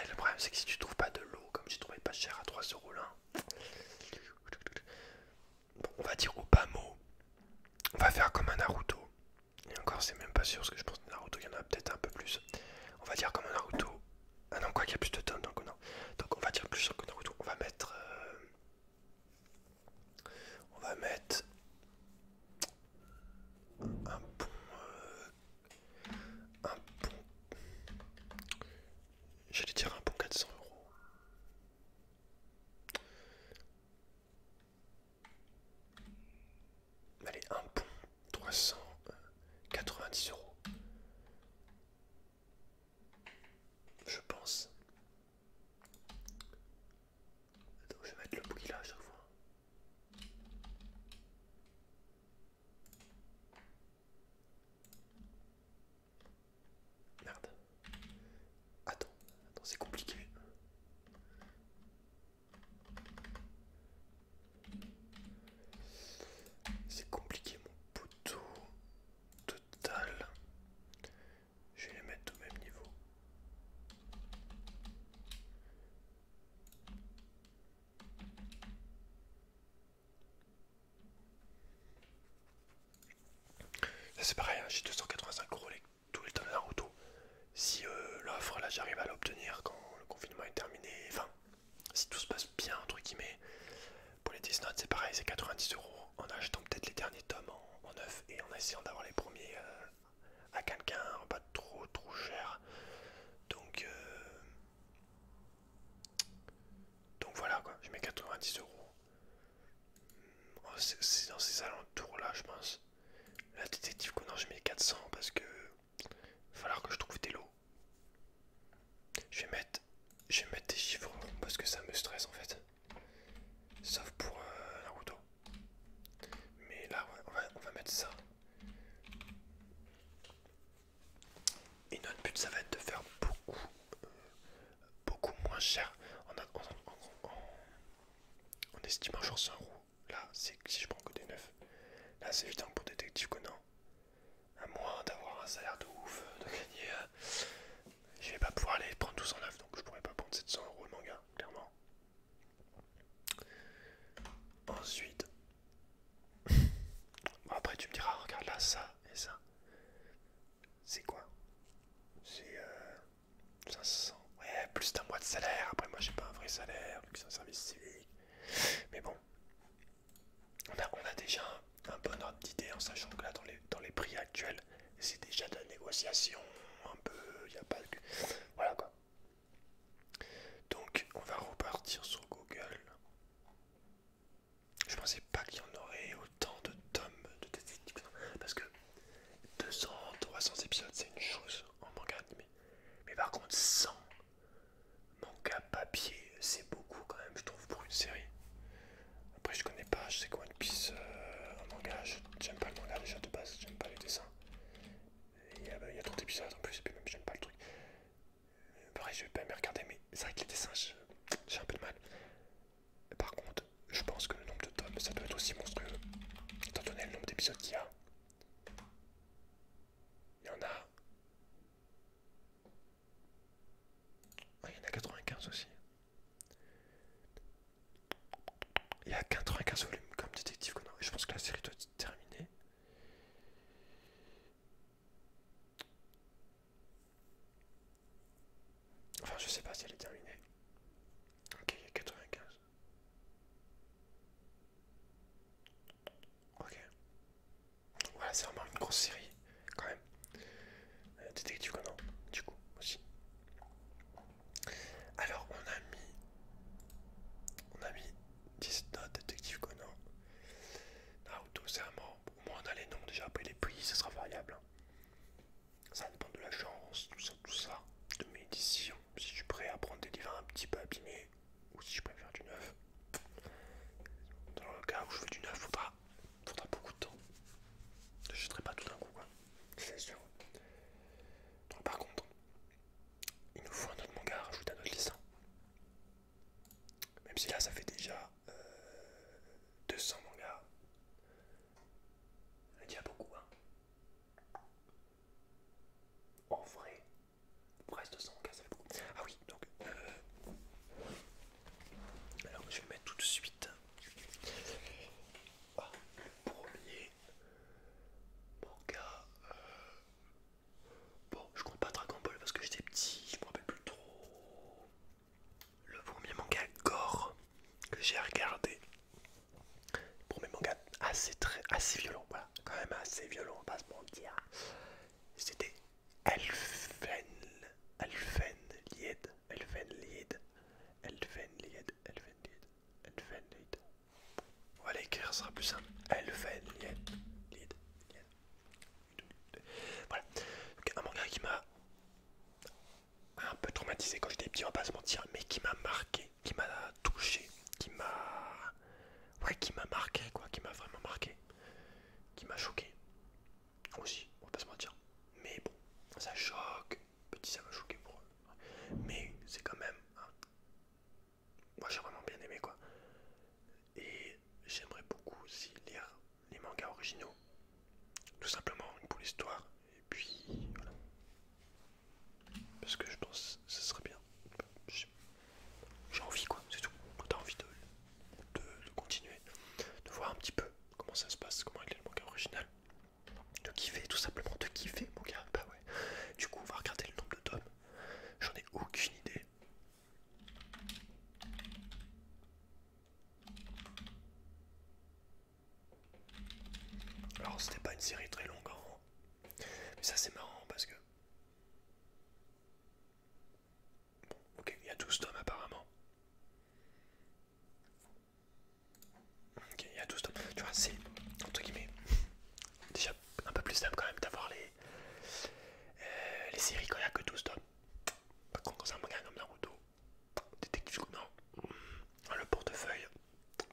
Le problème c'est que si tu trouves pas de l'eau, comme j'ai trouvé pas cher à 3 euros là, bon, on va dire au bas mot, on va faire comme un Naruto. Et encore c'est même pas sûr parce que je pense que Naruto il y en a peut-être un peu plus. On va dire comme un Naruto. Ah non quoi qu'il y a plus de tomes donc non. Donc on va dire plus sûr que Naruto. On va mettre un bon j'allais dire un bon 400 euros. Allez, un bon 390 euros. Je pense. Attends, je vais mettre le bruit là à chaque fois. Merde. Attends, c'est compliqué. C'est compliqué mon poteau. Total. Je vais les mettre au même niveau. Ça c'est pareil, hein, j'ai 285 euros tout le temps de Naruto. Si l'offre là j'arrive à l'obtenir quand le confinement est terminé, enfin si tout se passe bien entre guillemets, pour les Death Note c'est pareil, c'est 90 euros en achetant peut-être les derniers tomes en neuf et en essayant d'avoir les premiers à quelqu'un pas trop cher. Donc voilà quoi, je mets 90 euros. C'est dans ces alentours là je pense. La détective Conan je mets 400 parce que il va falloir que je trouve des lots. Je vais mettre des chiffres ronds parce que ça me stresse en fait. Sauf pour Naruto. Mais là ouais, on va mettre ça. Et notre but ça va être de faire beaucoup moins cher en estimant genre 100 euros. Là c'est si je prends que des neufs. Là c'est évident pour Détective Conan. À moins d'avoir un salaire de ouf, de gagner. Je vais pas pouvoir aller prendre tous en neuf donc je pourrais pas prendre 700 euros le manga, clairement. Ensuite. Bon après tu me diras regarde là ça et ça. C'est quoi? C'est 500. Ouais, plus d'un mois de salaire. Après, moi, j'ai pas un vrai salaire, vu que c'est un service civique. Mais bon, on a déjà un bon ordre d'idée en sachant que là, dans les prix actuels, c'est déjà de la négociation. Un peu, il n'y a pas de. Voilà quoi. Donc, on va repartir sur Google. Je pensais pas qu'il y en aurait autant de tomes de détectives. Parce que 200, 300 épisodes, c'est une chose en manga animé. Mais par contre, 100 manga papier, c'est beaucoup quand même, je trouve, pour une série. Après, je connais pas, je sais quoi One Piece en manga, j'aime pas le manga déjà de base, j'aime pas les dessins. Il y a trop d'épisodes en plus, et puis même j'aime pas le truc. Pareil, je vais pas me regarder, mais c'est vrai que les dessins, j'ai un peu de mal. Par contre, je pense que le nombre de tomes, ça doit être aussi monstrueux, étant donné le nombre d'épisodes qu'il y a. Il y en a. Ah, il y en a 95 aussi. Il y a 95 volumes comme Détective Conan. Et je pense que la série doit être terminée. Enfin, je sais pas si elle est terminée. Ok, il y a 95. Ok. Voilà, c'est vraiment une grosse série, quand même. Détective Conan, du coup, aussi. Alors, on a mis 10 notes, Détective Conan. Naruto, c'est vraiment. Au moins, on a les noms déjà. Après, les prix, ça sera variable. Ça dépend de la chance, tout ça. De mes décisions. Si je suis prêt à prendre des livres un petit peu abîmés, ou si je préfère du neuf. Dans le cas où je veux du neuf, faudra beaucoup de temps. Je ne jetterai pas tout d'un coup, quoi. traumatisé quand j'étais petit, on va pas se mentir, mais qui m'a marqué, qui m'a touché, qui m'a... Ouais, qui m'a marqué, quoi, qui m'a vraiment marqué, qui m'a choqué. Aussi, on va pas se mentir. Mais bon, ça choque. Petit, ça m'a choqué pour eux. Mais c'est quand même... Moi j'ai vraiment bien aimé, quoi. Et j'aimerais beaucoup aussi lire les mangas originaux. Tout simplement pour l'histoire. Et puis voilà. Parce que je pense que ce serait bien. J'ai envie, quoi, c'est tout. Quand t'as envie de continuer, de voir un petit peu comment ça se passe, comment il est le manga original. De kiffer, tout simplement de kiffer, mon gars. Bah ouais. Du coup, on va regarder le nombre de tomes. J'en ai aucune idée. Alors, c'était pas une série très longue, hein. Mais ça, c'est marrant parce que. Bon, ok, il y a 12 tomes apparemment. Ok, il y a 12 tomes. Tu vois, c'est entre guillemets déjà un peu plus simple quand même d'avoir les séries quand il n'y a que 12 tomes. Par contre, quand c'est un manga comme Naruto, Détective Conan, le portefeuille.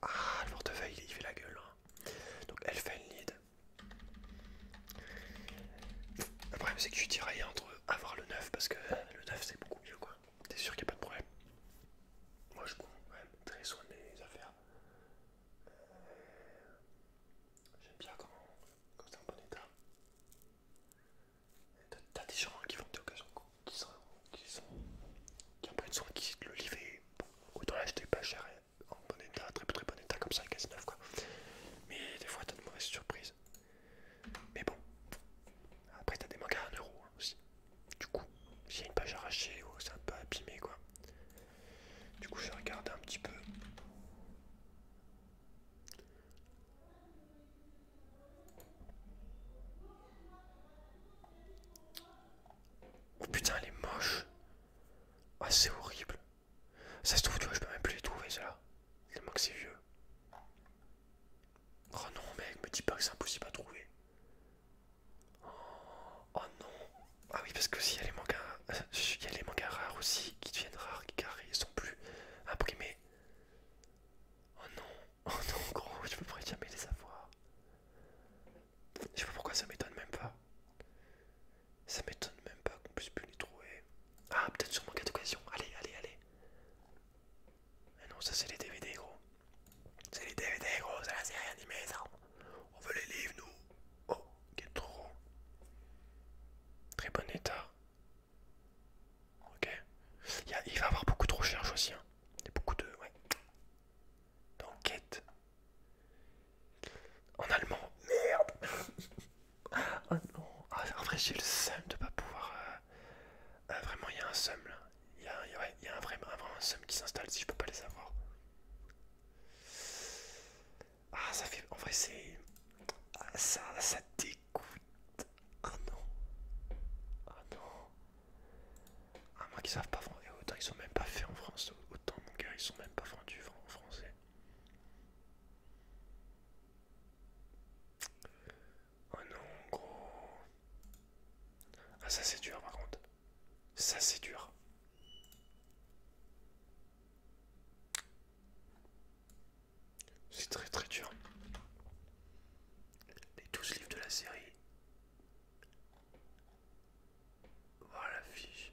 Ah, le portefeuille, il fait la gueule, hein. Donc, elle fait le lead. Le problème, c'est que je suis tiraillé entre avoir le 9 parce que le 9 c'est beaucoup mieux, quoi. T'es sûr qu'il n'y a pas de problème. Moi, je prends quand même très soin de mes affaires. J'aime bien quand c'est en bon état. T'as des gens qui vont d'occasion, qui en prennent soin, qui le livre et bon, autant l'acheter pas cher et en bon état, très très bon état comme ça, quasi neuf, quoi. Mais des fois t'as de mauvaises surprises. Mais bon, après t'as des mangas à 1 euro, hein, aussi. Du coup, s'il y a une page arrachée ou c'est un peu abîmé, quoi. Du coup, je vais regarder un petit peu. Oh putain, elle est moche. Ah, c'est horrible. Ça se trouve, tu vois, je peux même plus les trouver, ceux-là. Tellement que c'est vieux. Oh non, mec, me dis pas que c'est impossible à trouver. Oh non. Ah oui, parce que s'il y a les mangas, il y a les mangas rares aussi qui deviennent rares, car ils sont plus imprimés. Oh non, oh non, gros, je ne pourrais jamais les avoir. Je sais pas pourquoi ça m'étonne même pas. Ça m'étonne même pas qu'on puisse plus les trouver. Ah, peut-être sur manga d'occasion. Allez, allez, allez. Mais non, ça c'est les DVD, gros. C'est les DVD, gros, c'est la série animée, ça. On veut les livres, nous. Oh, quel trop. Très bon état. Ok. Il va y avoir beaucoup de recherches aussi, hein. Il y a beaucoup de... Ouais. D'enquête. En allemand. Merde. Oh non. Ah, en vrai, j'ai le seum de pas pouvoir... vraiment, il y a un seum, là. Il y a vraiment un seum qui s'installe si je peux pas les avoir. Ah, ça fait... En vrai, c'est... Ah, ça dégoûte. Ah non. Ah non. Ah, moi qui savent pas vendre. Autant ils sont même pas faits en France. Autant, mon gars, ils sont même pas vendus en français. Oh non, gros. Ah, ça c'est dur par contre. Ça c'est dur. C'est très très dur. Les 12 livres de la série. Voilà la fiche.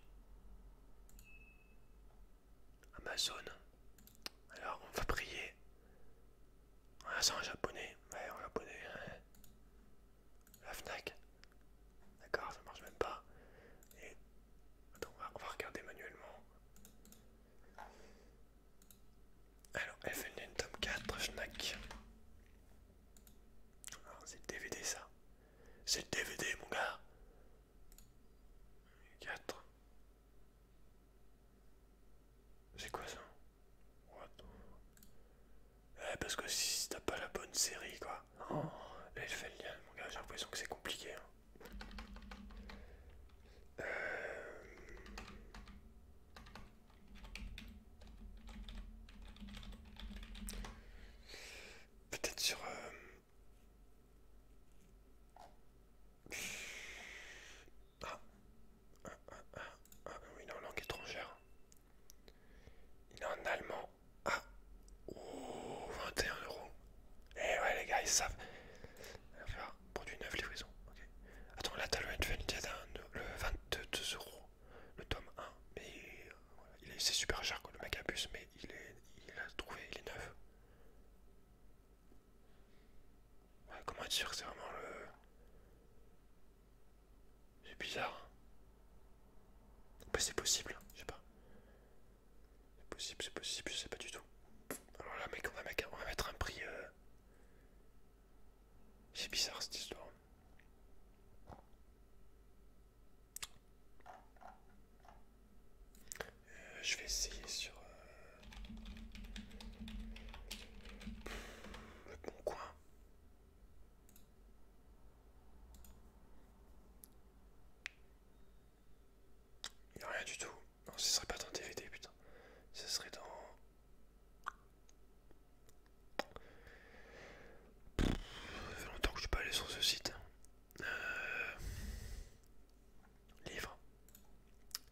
Amazon. Alors on va prier. Ah, c'est en japonais. Ouais, en japonais. Ouais. La Fnac. D'accord, ça marche même pas. Et... Attends, on va regarder manuellement. Alors, FNN tome 4, Fnac. Alors, c'est le DVD ça. C'est le DVD mon gars. 4. C'est quoi ça? What? Parce que si t'as pas la bonne série quoi. Oh, là je fais le lien mon gars, j'ai l'impression que c'est compliqué, hein. Peut-être sur... Ah, oui, non, langue étrangère. c'est possible, je sais pas. C'est possible, je sais pas du tout. Alors là, mec, on va mettre un prix. C'est bizarre cette histoire. Je vais essayer sur le bon coin. Il n'y a rien du tout. Non, ce serait pas dans DVD, putain. Ce serait dans. Ça fait longtemps que je suis pas allé sur ce site. Livre.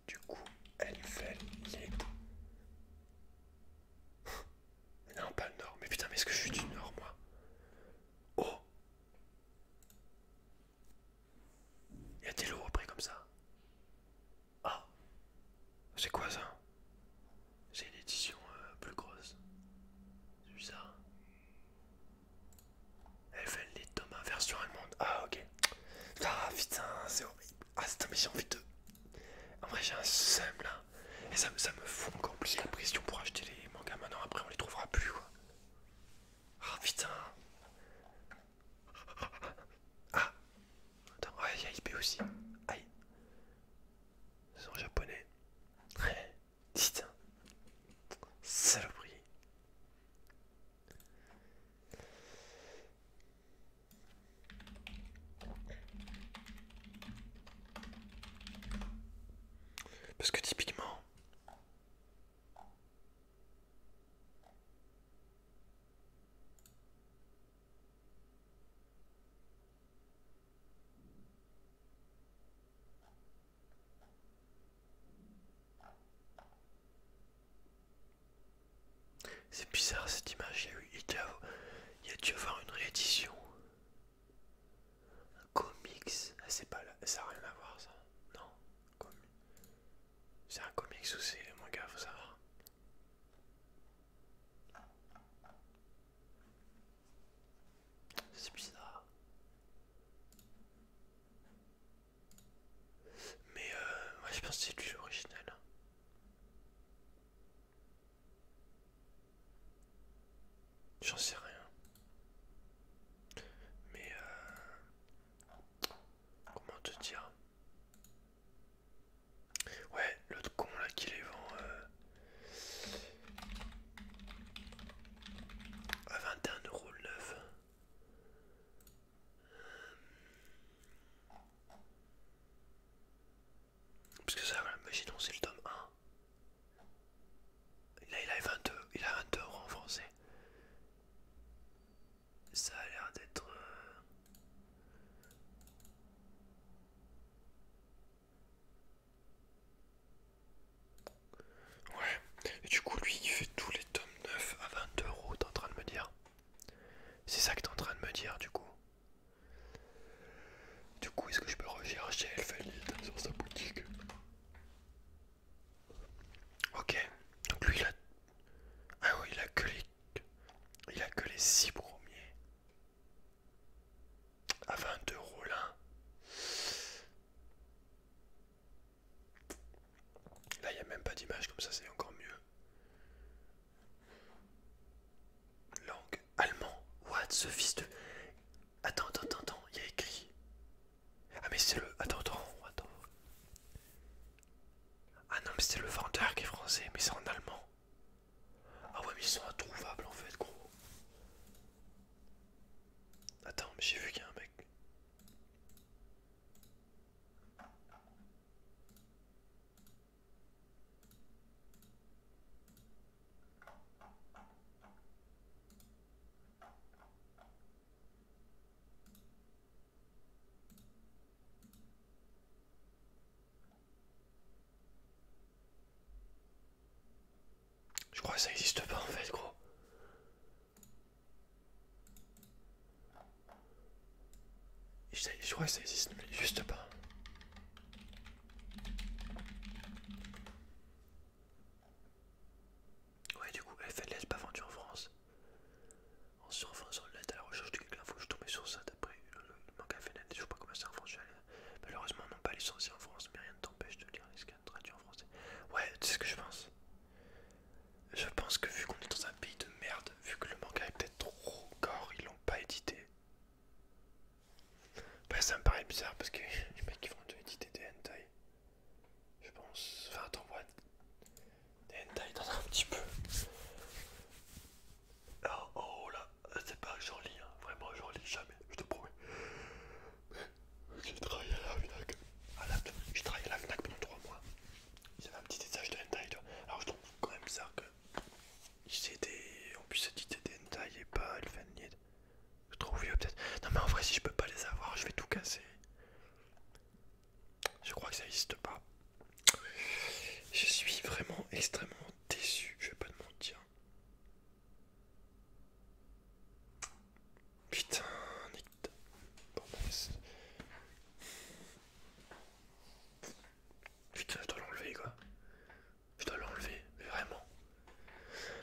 Du coup, elle fait les. Non, pas le Nord. Mais putain, mais est-ce que je suis du Nord, moi? Oh! Il y a des lots après comme ça. Ah! C'est quoi ça? C'est une édition plus grosse. C'est bizarre. Elle fait les tomes en version allemande. Ah, ok. Ah, putain, c'est horrible. Ah, putain, mais j'ai envie de. En vrai, j'ai un seum là. Et ça me fout encore plus la pression pour acheter les mangas maintenant. Après, on les trouvera plus, quoi. Ah, putain. Ah, attends, ouais, il y a IP aussi. Aïe. C'est en japonais. Ouais. Putain. Saloperie. Parce que typiquement. C'est bizarre cette image. Il y a dû avoir une réédition. Un comics. Ah, c'est pas là. Ça n'a rien à voir, ça. Non. C'est un comics ou c'est un manga, faut savoir. C'est bizarre. Mais ouais, je pense que c'est lui l'original. J'en sais rien. Mais comment te dire? Ouais, l'autre con là qui les vend à 21 € le neuf. Parce que ça, voilà, imaginons c'est le tome 1. Là il a 22 € en français. Ça a l'air d'être. Ouais. Et du coup, lui, il fait tous les tomes neufs à 22 €, t'es en train de me dire? C'est ça que t'es en train de me dire, du coup? Du coup, est-ce que je peux le rechercher Elfenlied sur sa boutique? Ok. Donc lui, il a. Ah oui, il a que les. Il a que les 6 premiers. À 22 € là. Là, il n'y a même pas d'image comme ça, c'est encore mieux. Langue allemand. What, ce fils de. Attends, il y a écrit. Ah, mais c'est le. Attends. Ah non, mais c'est le vendeur qui est français, mais c'est en allemand. Ah ouais, mais ils sont introuvables en fait, gros. Attends, mais j'ai vu qu'il y a un mec. Je crois que ça existe pas en fait, gros. Je crois que ça existe juste pas. Ouais, du coup, FLS pas vendu en France. En surfant sur le net à la recherche de quelques infos, je suis tombé sur ça d'après le manga FNL. Je sais pas comment c'est en France. Malheureusement, non pas licencié en France, mais rien ne t'empêche de lire les scans traduits en français. t'envoie des hentai dans un petit peu. Ah, oh là, c'est pas que j'en lis, hein. Vraiment j'en lis jamais, je te promets. Mais j'ai travaillé à la FNAC. J'ai travaillé à la FNAC pendant 3 mois. Ils avaient un petit étage de hentai, tu vois. Alors je trouve quand même bizarre que on puisse éditer des hentai et pas Elfenlied. Je trouve vieux peut-être. Non mais en vrai si je peux pas les avoir, je vais tout casser. Je crois que ça n'existe pas. Je suis vraiment extrêmement déçu, je vais pas te mentir. Putain, Nick. Bon, putain, je dois l'enlever quoi. Je dois l'enlever, mais vraiment.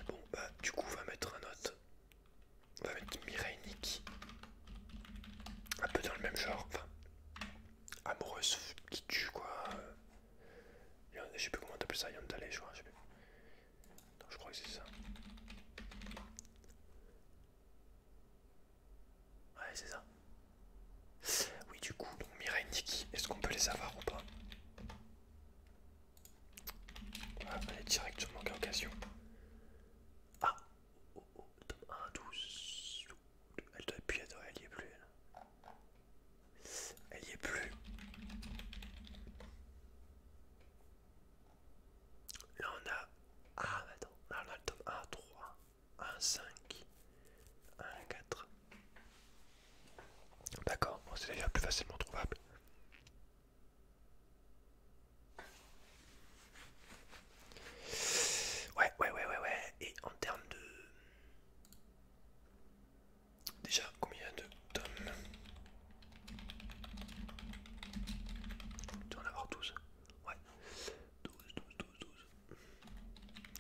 Bon, bah, du coup, on va mettre un autre. On va mettre Mireille Nikki. Un peu dans le même genre. Enfin, amoureuse qui tue quoi. Je sais plus comment t'appelles ça, Yandale, je crois. Je sais plus. Non, je crois que c'est ça. Ouais, c'est ça. Oui, du coup, donc Mireille Nikki, est-ce qu'on peut les avoir ou pas? On va aller direct sur manga occasion. Ah, oh, oh, tome 1, 12. Elle doit plus être, elle y est plus. Elle y est plus. Là on a. Ah, attends. Là on a le tome 1, 3, 1, 5, 1, 4. D'accord, bon, c'est déjà plus facilement trouvable. Ouais. Et en termes de. Déjà, combien de tomes? Tu vas en avoir 12. Ouais.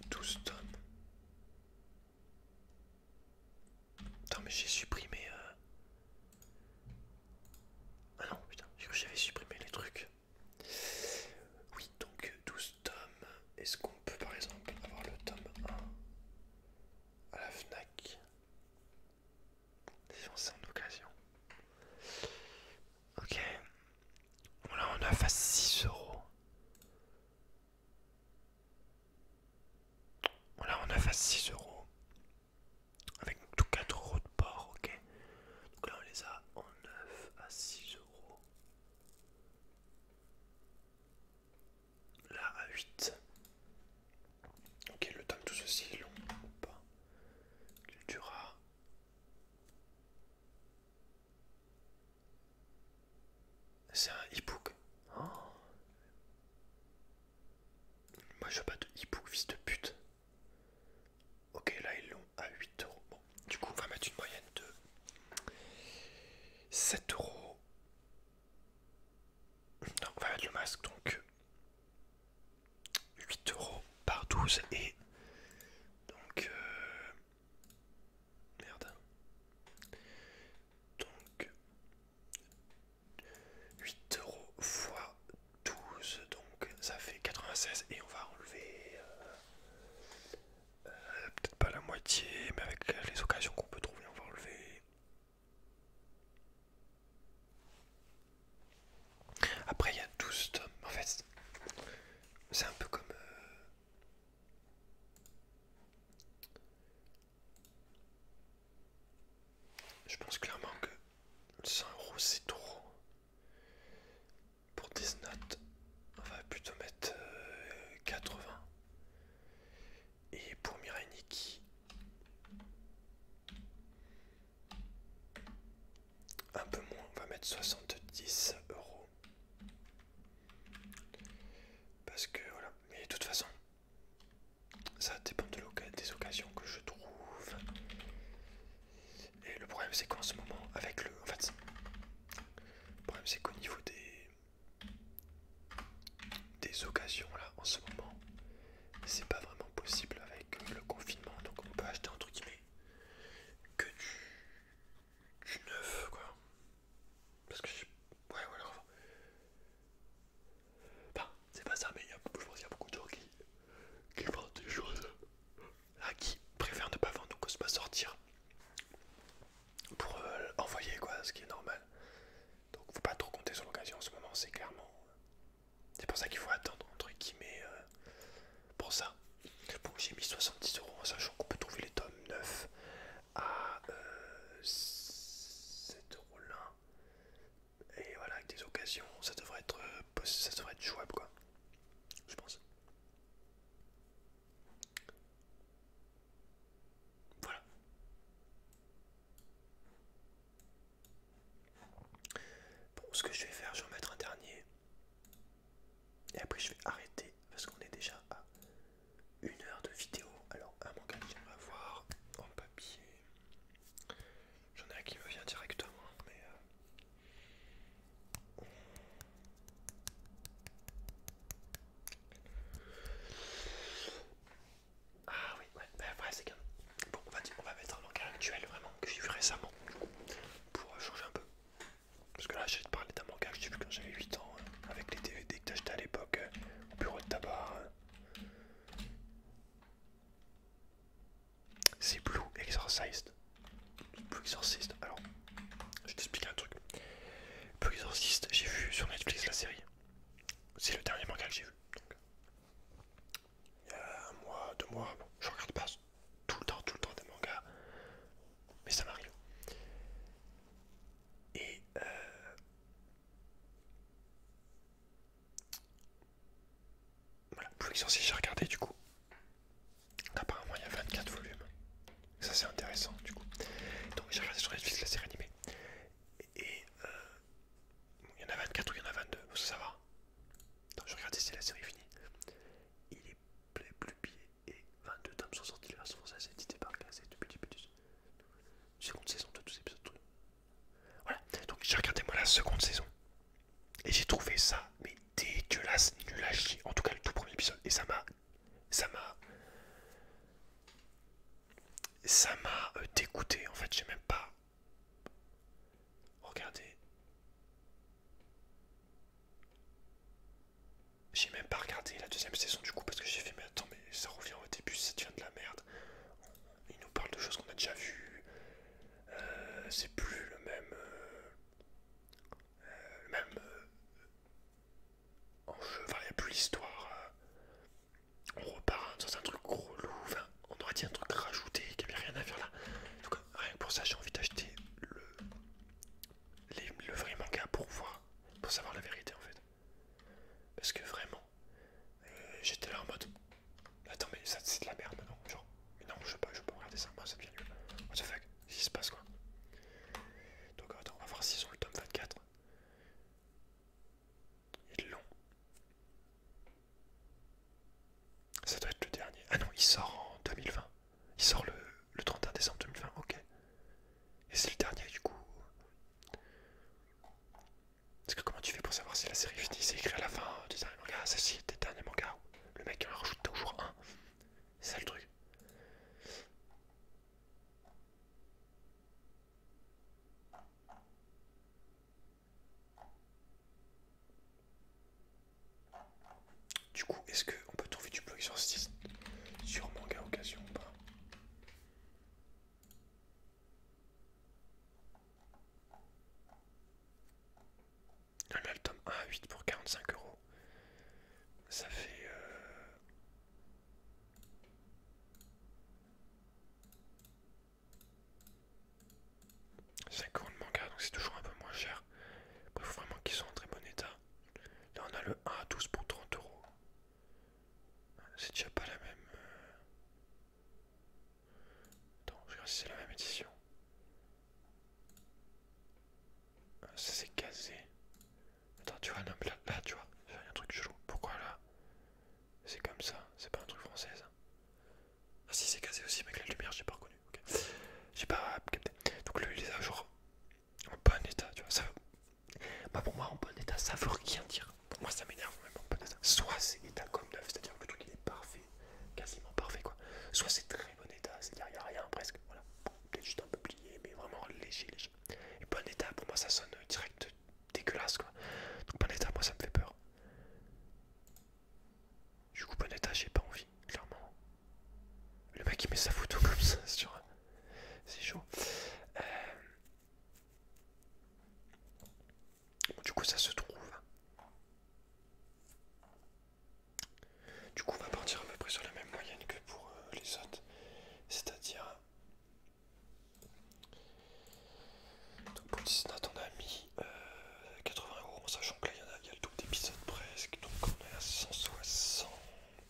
12 tomes. Attends, mais j'ai supprimé. Ah non, putain, j'ai cru que j'avais supprimé les trucs. Oui, donc 12 tomes. Est-ce qu'on peut par exemple avoir le tome 1 à la FNAC? C'est en occasion. Ok. Bon, là on a à 6 €. Voilà, on a fait 6 €. Avec tout 4 € de port, ok. Donc là on les a en 9 à 6 €. Là à 8. Ok, le tome tout ceci est long ou pas? Cultura. C'est un e-book. Oh. Moi je veux pas de e-book, fils de pute. Ok, là ils l'ont à 8 €. Bon, du coup on va mettre une moyenne de 7 €. Non, on va mettre le masque donc 8 € par 12 et donc merde. Donc 8 € fois 12, donc ça fait 96 et on va enlever peut-être pas la moitié, mais avec les occasions qu'on peut trouver, on va enlever. Après il y a 12 tomes, en fait c'est un peu comme je pense clairement que 100 € c'est trop. Pour Death Note, on va plutôt mettre 80. Et pour Mirai Nikki, un peu moins, on va mettre 70 €. Parce que voilà, mais de toute façon, ça dépend des occasions que je trouve. Et le problème c'est qu'en ce moment, avec le. En fait, le problème c'est qu'au niveau des occasions là, en ce moment, c'est pas vraiment possible avec le confinement. Donc on peut acheter entre guillemets que du neuf quoi. Parce que ouais voilà. Enfin, c'est pas ça, mais je pense qu'il y a beaucoup de gens qui vendent des choses là, qui préfèrent ne pas vendre ou que pas sortir pour envoyer quoi, ce qui est normal. Donc faut pas trop compter sur l'occasion en ce moment, c'est clairement. C'est pour ça qu'il faut attendre entre guillemets. Donc j'ai mis 70 € en sachant qu'on peut trouver les tomes 9 à 7 € l'un. Et voilà, avec des occasions, ça devrait être jouable quoi. Je pense. Voilà. Bon, ce que je vais faire, je vais en mettre un dernier. Et après je vais arrêter parce qu'on est déjà à 1 heure de vidéo. Alors un manga que j'aimerais voir en papier. J'en ai un qui me vient directement, mais ah oui, ouais, bah, ouais c'est bien. Bon, on va mettre un manga actuel vraiment que j'ai vu récemment pour changer un peu. Parce que là, je vais te parler d'un manga que j'ai vu quand j'avais 8 ans, avec les DVD que t'achetais à l'époque au bureau de tabac. C'est Blue Exorcist. Blue Exorcist, alors, je t'explique un truc. Blue Exorcist, j'ai vu sur Netflix la série. C'est le dernier manga que j'ai vu. Donc, il y a un mois, 2 mois, bon, je regarde pas tout le temps des mangas, mais ça m'arrive. Et voilà, Blue Exorcist, j'ai regardé du coup. Apparemment, il y a 24 volumes. Ça, c'est intéressant du coup. Donc, j'ai regardé sur Netflix la série animée. Et il y en a 24 ou il y en a 22, ça va. Attends, je regardais si la série finie. Il est publié et 22 tomes sont sortis. La version française éditée par Gazette depuis le début de seconde saison de 12 épisodes. Voilà, donc j'ai regardé moi la seconde saison. Et j'ai trouvé ça, mais dégueulasse, nul à chier. En tout cas, le tout premier épisode. Et ça m'a dégoûté. En fait, j'ai même pas regardé. J'ai même pas regardé la deuxième saison du coup parce que j'ai fait mais attends mais ça revient au début, ça devient de la merde. Il nous parle de choses qu'on a déjà vues. C'est plus le même enjeu. Enfin, il n'y a plus l'histoire. On repart dans un truc gros loup. Enfin, on aurait dit un truc rajouté qui avait rien à faire là. Donc rien que pour ça, j'ai envie d'acheter le vrai manga pour voir, pour savoir la vérité en fait. Parce que vraiment, j'étais là en mode attends mais ça c'est de la merde maintenant. Genre, mais non, je veux pas regarder ça, moi ça devient nul. What the fuck, qu'est-ce qui se passe quoi? Donc attends, on va voir s'ils ont le tome 24. Il est long. Ça doit être le dernier. Ah non, il sort en 2020. Il sort le 31 décembre 2020, ok. Et c'est le dernier du coup. Parce que comment tu fais pour savoir si la série finit? C'est écrit à la fin du dernier manga. Ça si, des derniers mangas. Le mec il en rajoute toujours un. C'est ça le truc. Du coup, est-ce qu'on peut trouver du blog sur manga occasion ou pas? Là, le tome 1 à 8 pour 45 €. Ça fait 5 € de manga, donc c'est toujours un peu moins cher. Après, il faut vraiment qu'ils soient en très bon état. Là, on a le 1 à 12 pour 30 €. C'est déjà pas la même. Attends, je regarde si c'est la même édition. Ça, c'est casé. Attends, tu vois, non, là, tu vois, il y a un truc chelou. Pourquoi là? C'est comme ça, c'est pas un truc français ça. Ah si, c'est casé aussi, mais avec la lumière, j'ai pas reconnu. Ok. J'ai pas capté. Donc lui, il les a genre en bon état, tu vois. Ça, bah pour moi, en bon état, ça veut rien dire. Pour moi, ça m'énerve même en bon état. Soit c'est état comme neuf, c'est-à-dire que le truc il est parfait, quasiment parfait quoi. Soit c'est très bon état, c'est-à-dire qu'il n'y a rien presque. Voilà. Peut-être juste un peu plié, mais vraiment léger. Et bon état, pour moi, ça sonne direct dégueulasse quoi. Donc bon état, moi, ça me fait peur. Du coup, bon état, j'ai pas envie, clairement. Le mec il met sa photo comme ça sur. C'est chaud. Bon, du coup, ça se trouve. Du coup, on va partir à peu près près sur la même moyenne que pour les autres. C'est-à-dire, pour Disney, on a mis 80 euros, en sachant que là, il y a le double d'épisodes presque. Donc on est à 160.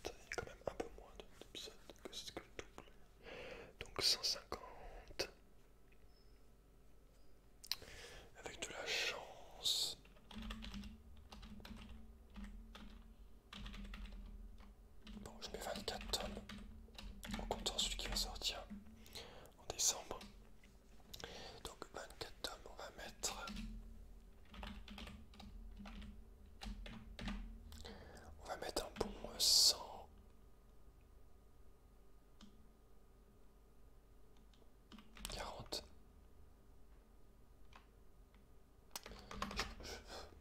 Il y a quand même un peu moins d'épisodes que le double. Donc 150. Avec de la chance. Bon, je mets 24 tomes en comptant celui qui va sortir en décembre. Donc 24 tomes, on va mettre. On va mettre un bon 100.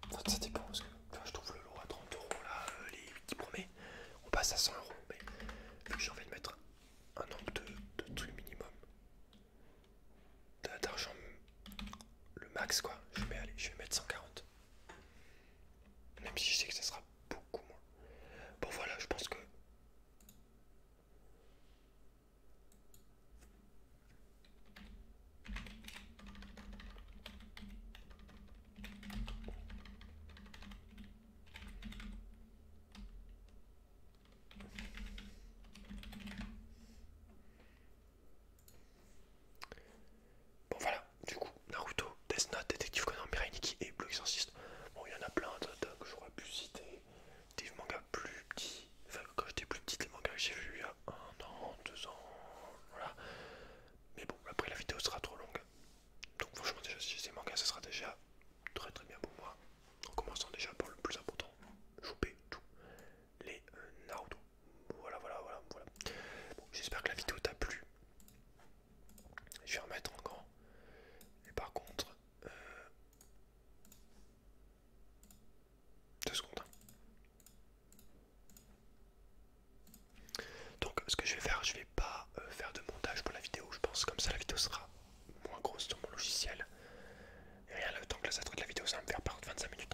Enfin, ça dépend parce que tu vois, je trouve le lot à 30 euros là, les 8 premiers, on passe à 100 euros. Mais vu que j'ai envie de mettre un nombre de trucs minimum d'argent, le max quoi, je vais mettre 140. Même si je sais que ça sera beaucoup moins. Bon voilà, je pense que bon voilà, du coup, Naruto, Death Note, Détective Conan, Mirai Nikki et Blue Exorcist. Bon, il y en a plein d'autres que j'aurais pu citer. Des mangas plus petits. Enfin, quand j'étais plus petite, les mangas que j'ai vus il y a 1 an, 2 ans, voilà. Mais bon, après la vidéo sera trop longue. Donc franchement, déjà, si j'ai ces mangas, ça sera déjà très très bien pour moi. En commençant déjà par le plus important, choper tout les Naruto. Voilà. Bon, j'espère que la vidéo t'a plu. Je vais remettre en grand. Et par contre, 2 secondes. Donc ce que je vais faire, je vais pas faire de montage pour la vidéo. Je pense comme ça la vidéo sera moins grosse sur mon logiciel. Et rien, le temps que la vidéo, ça va me faire par 25 minutes.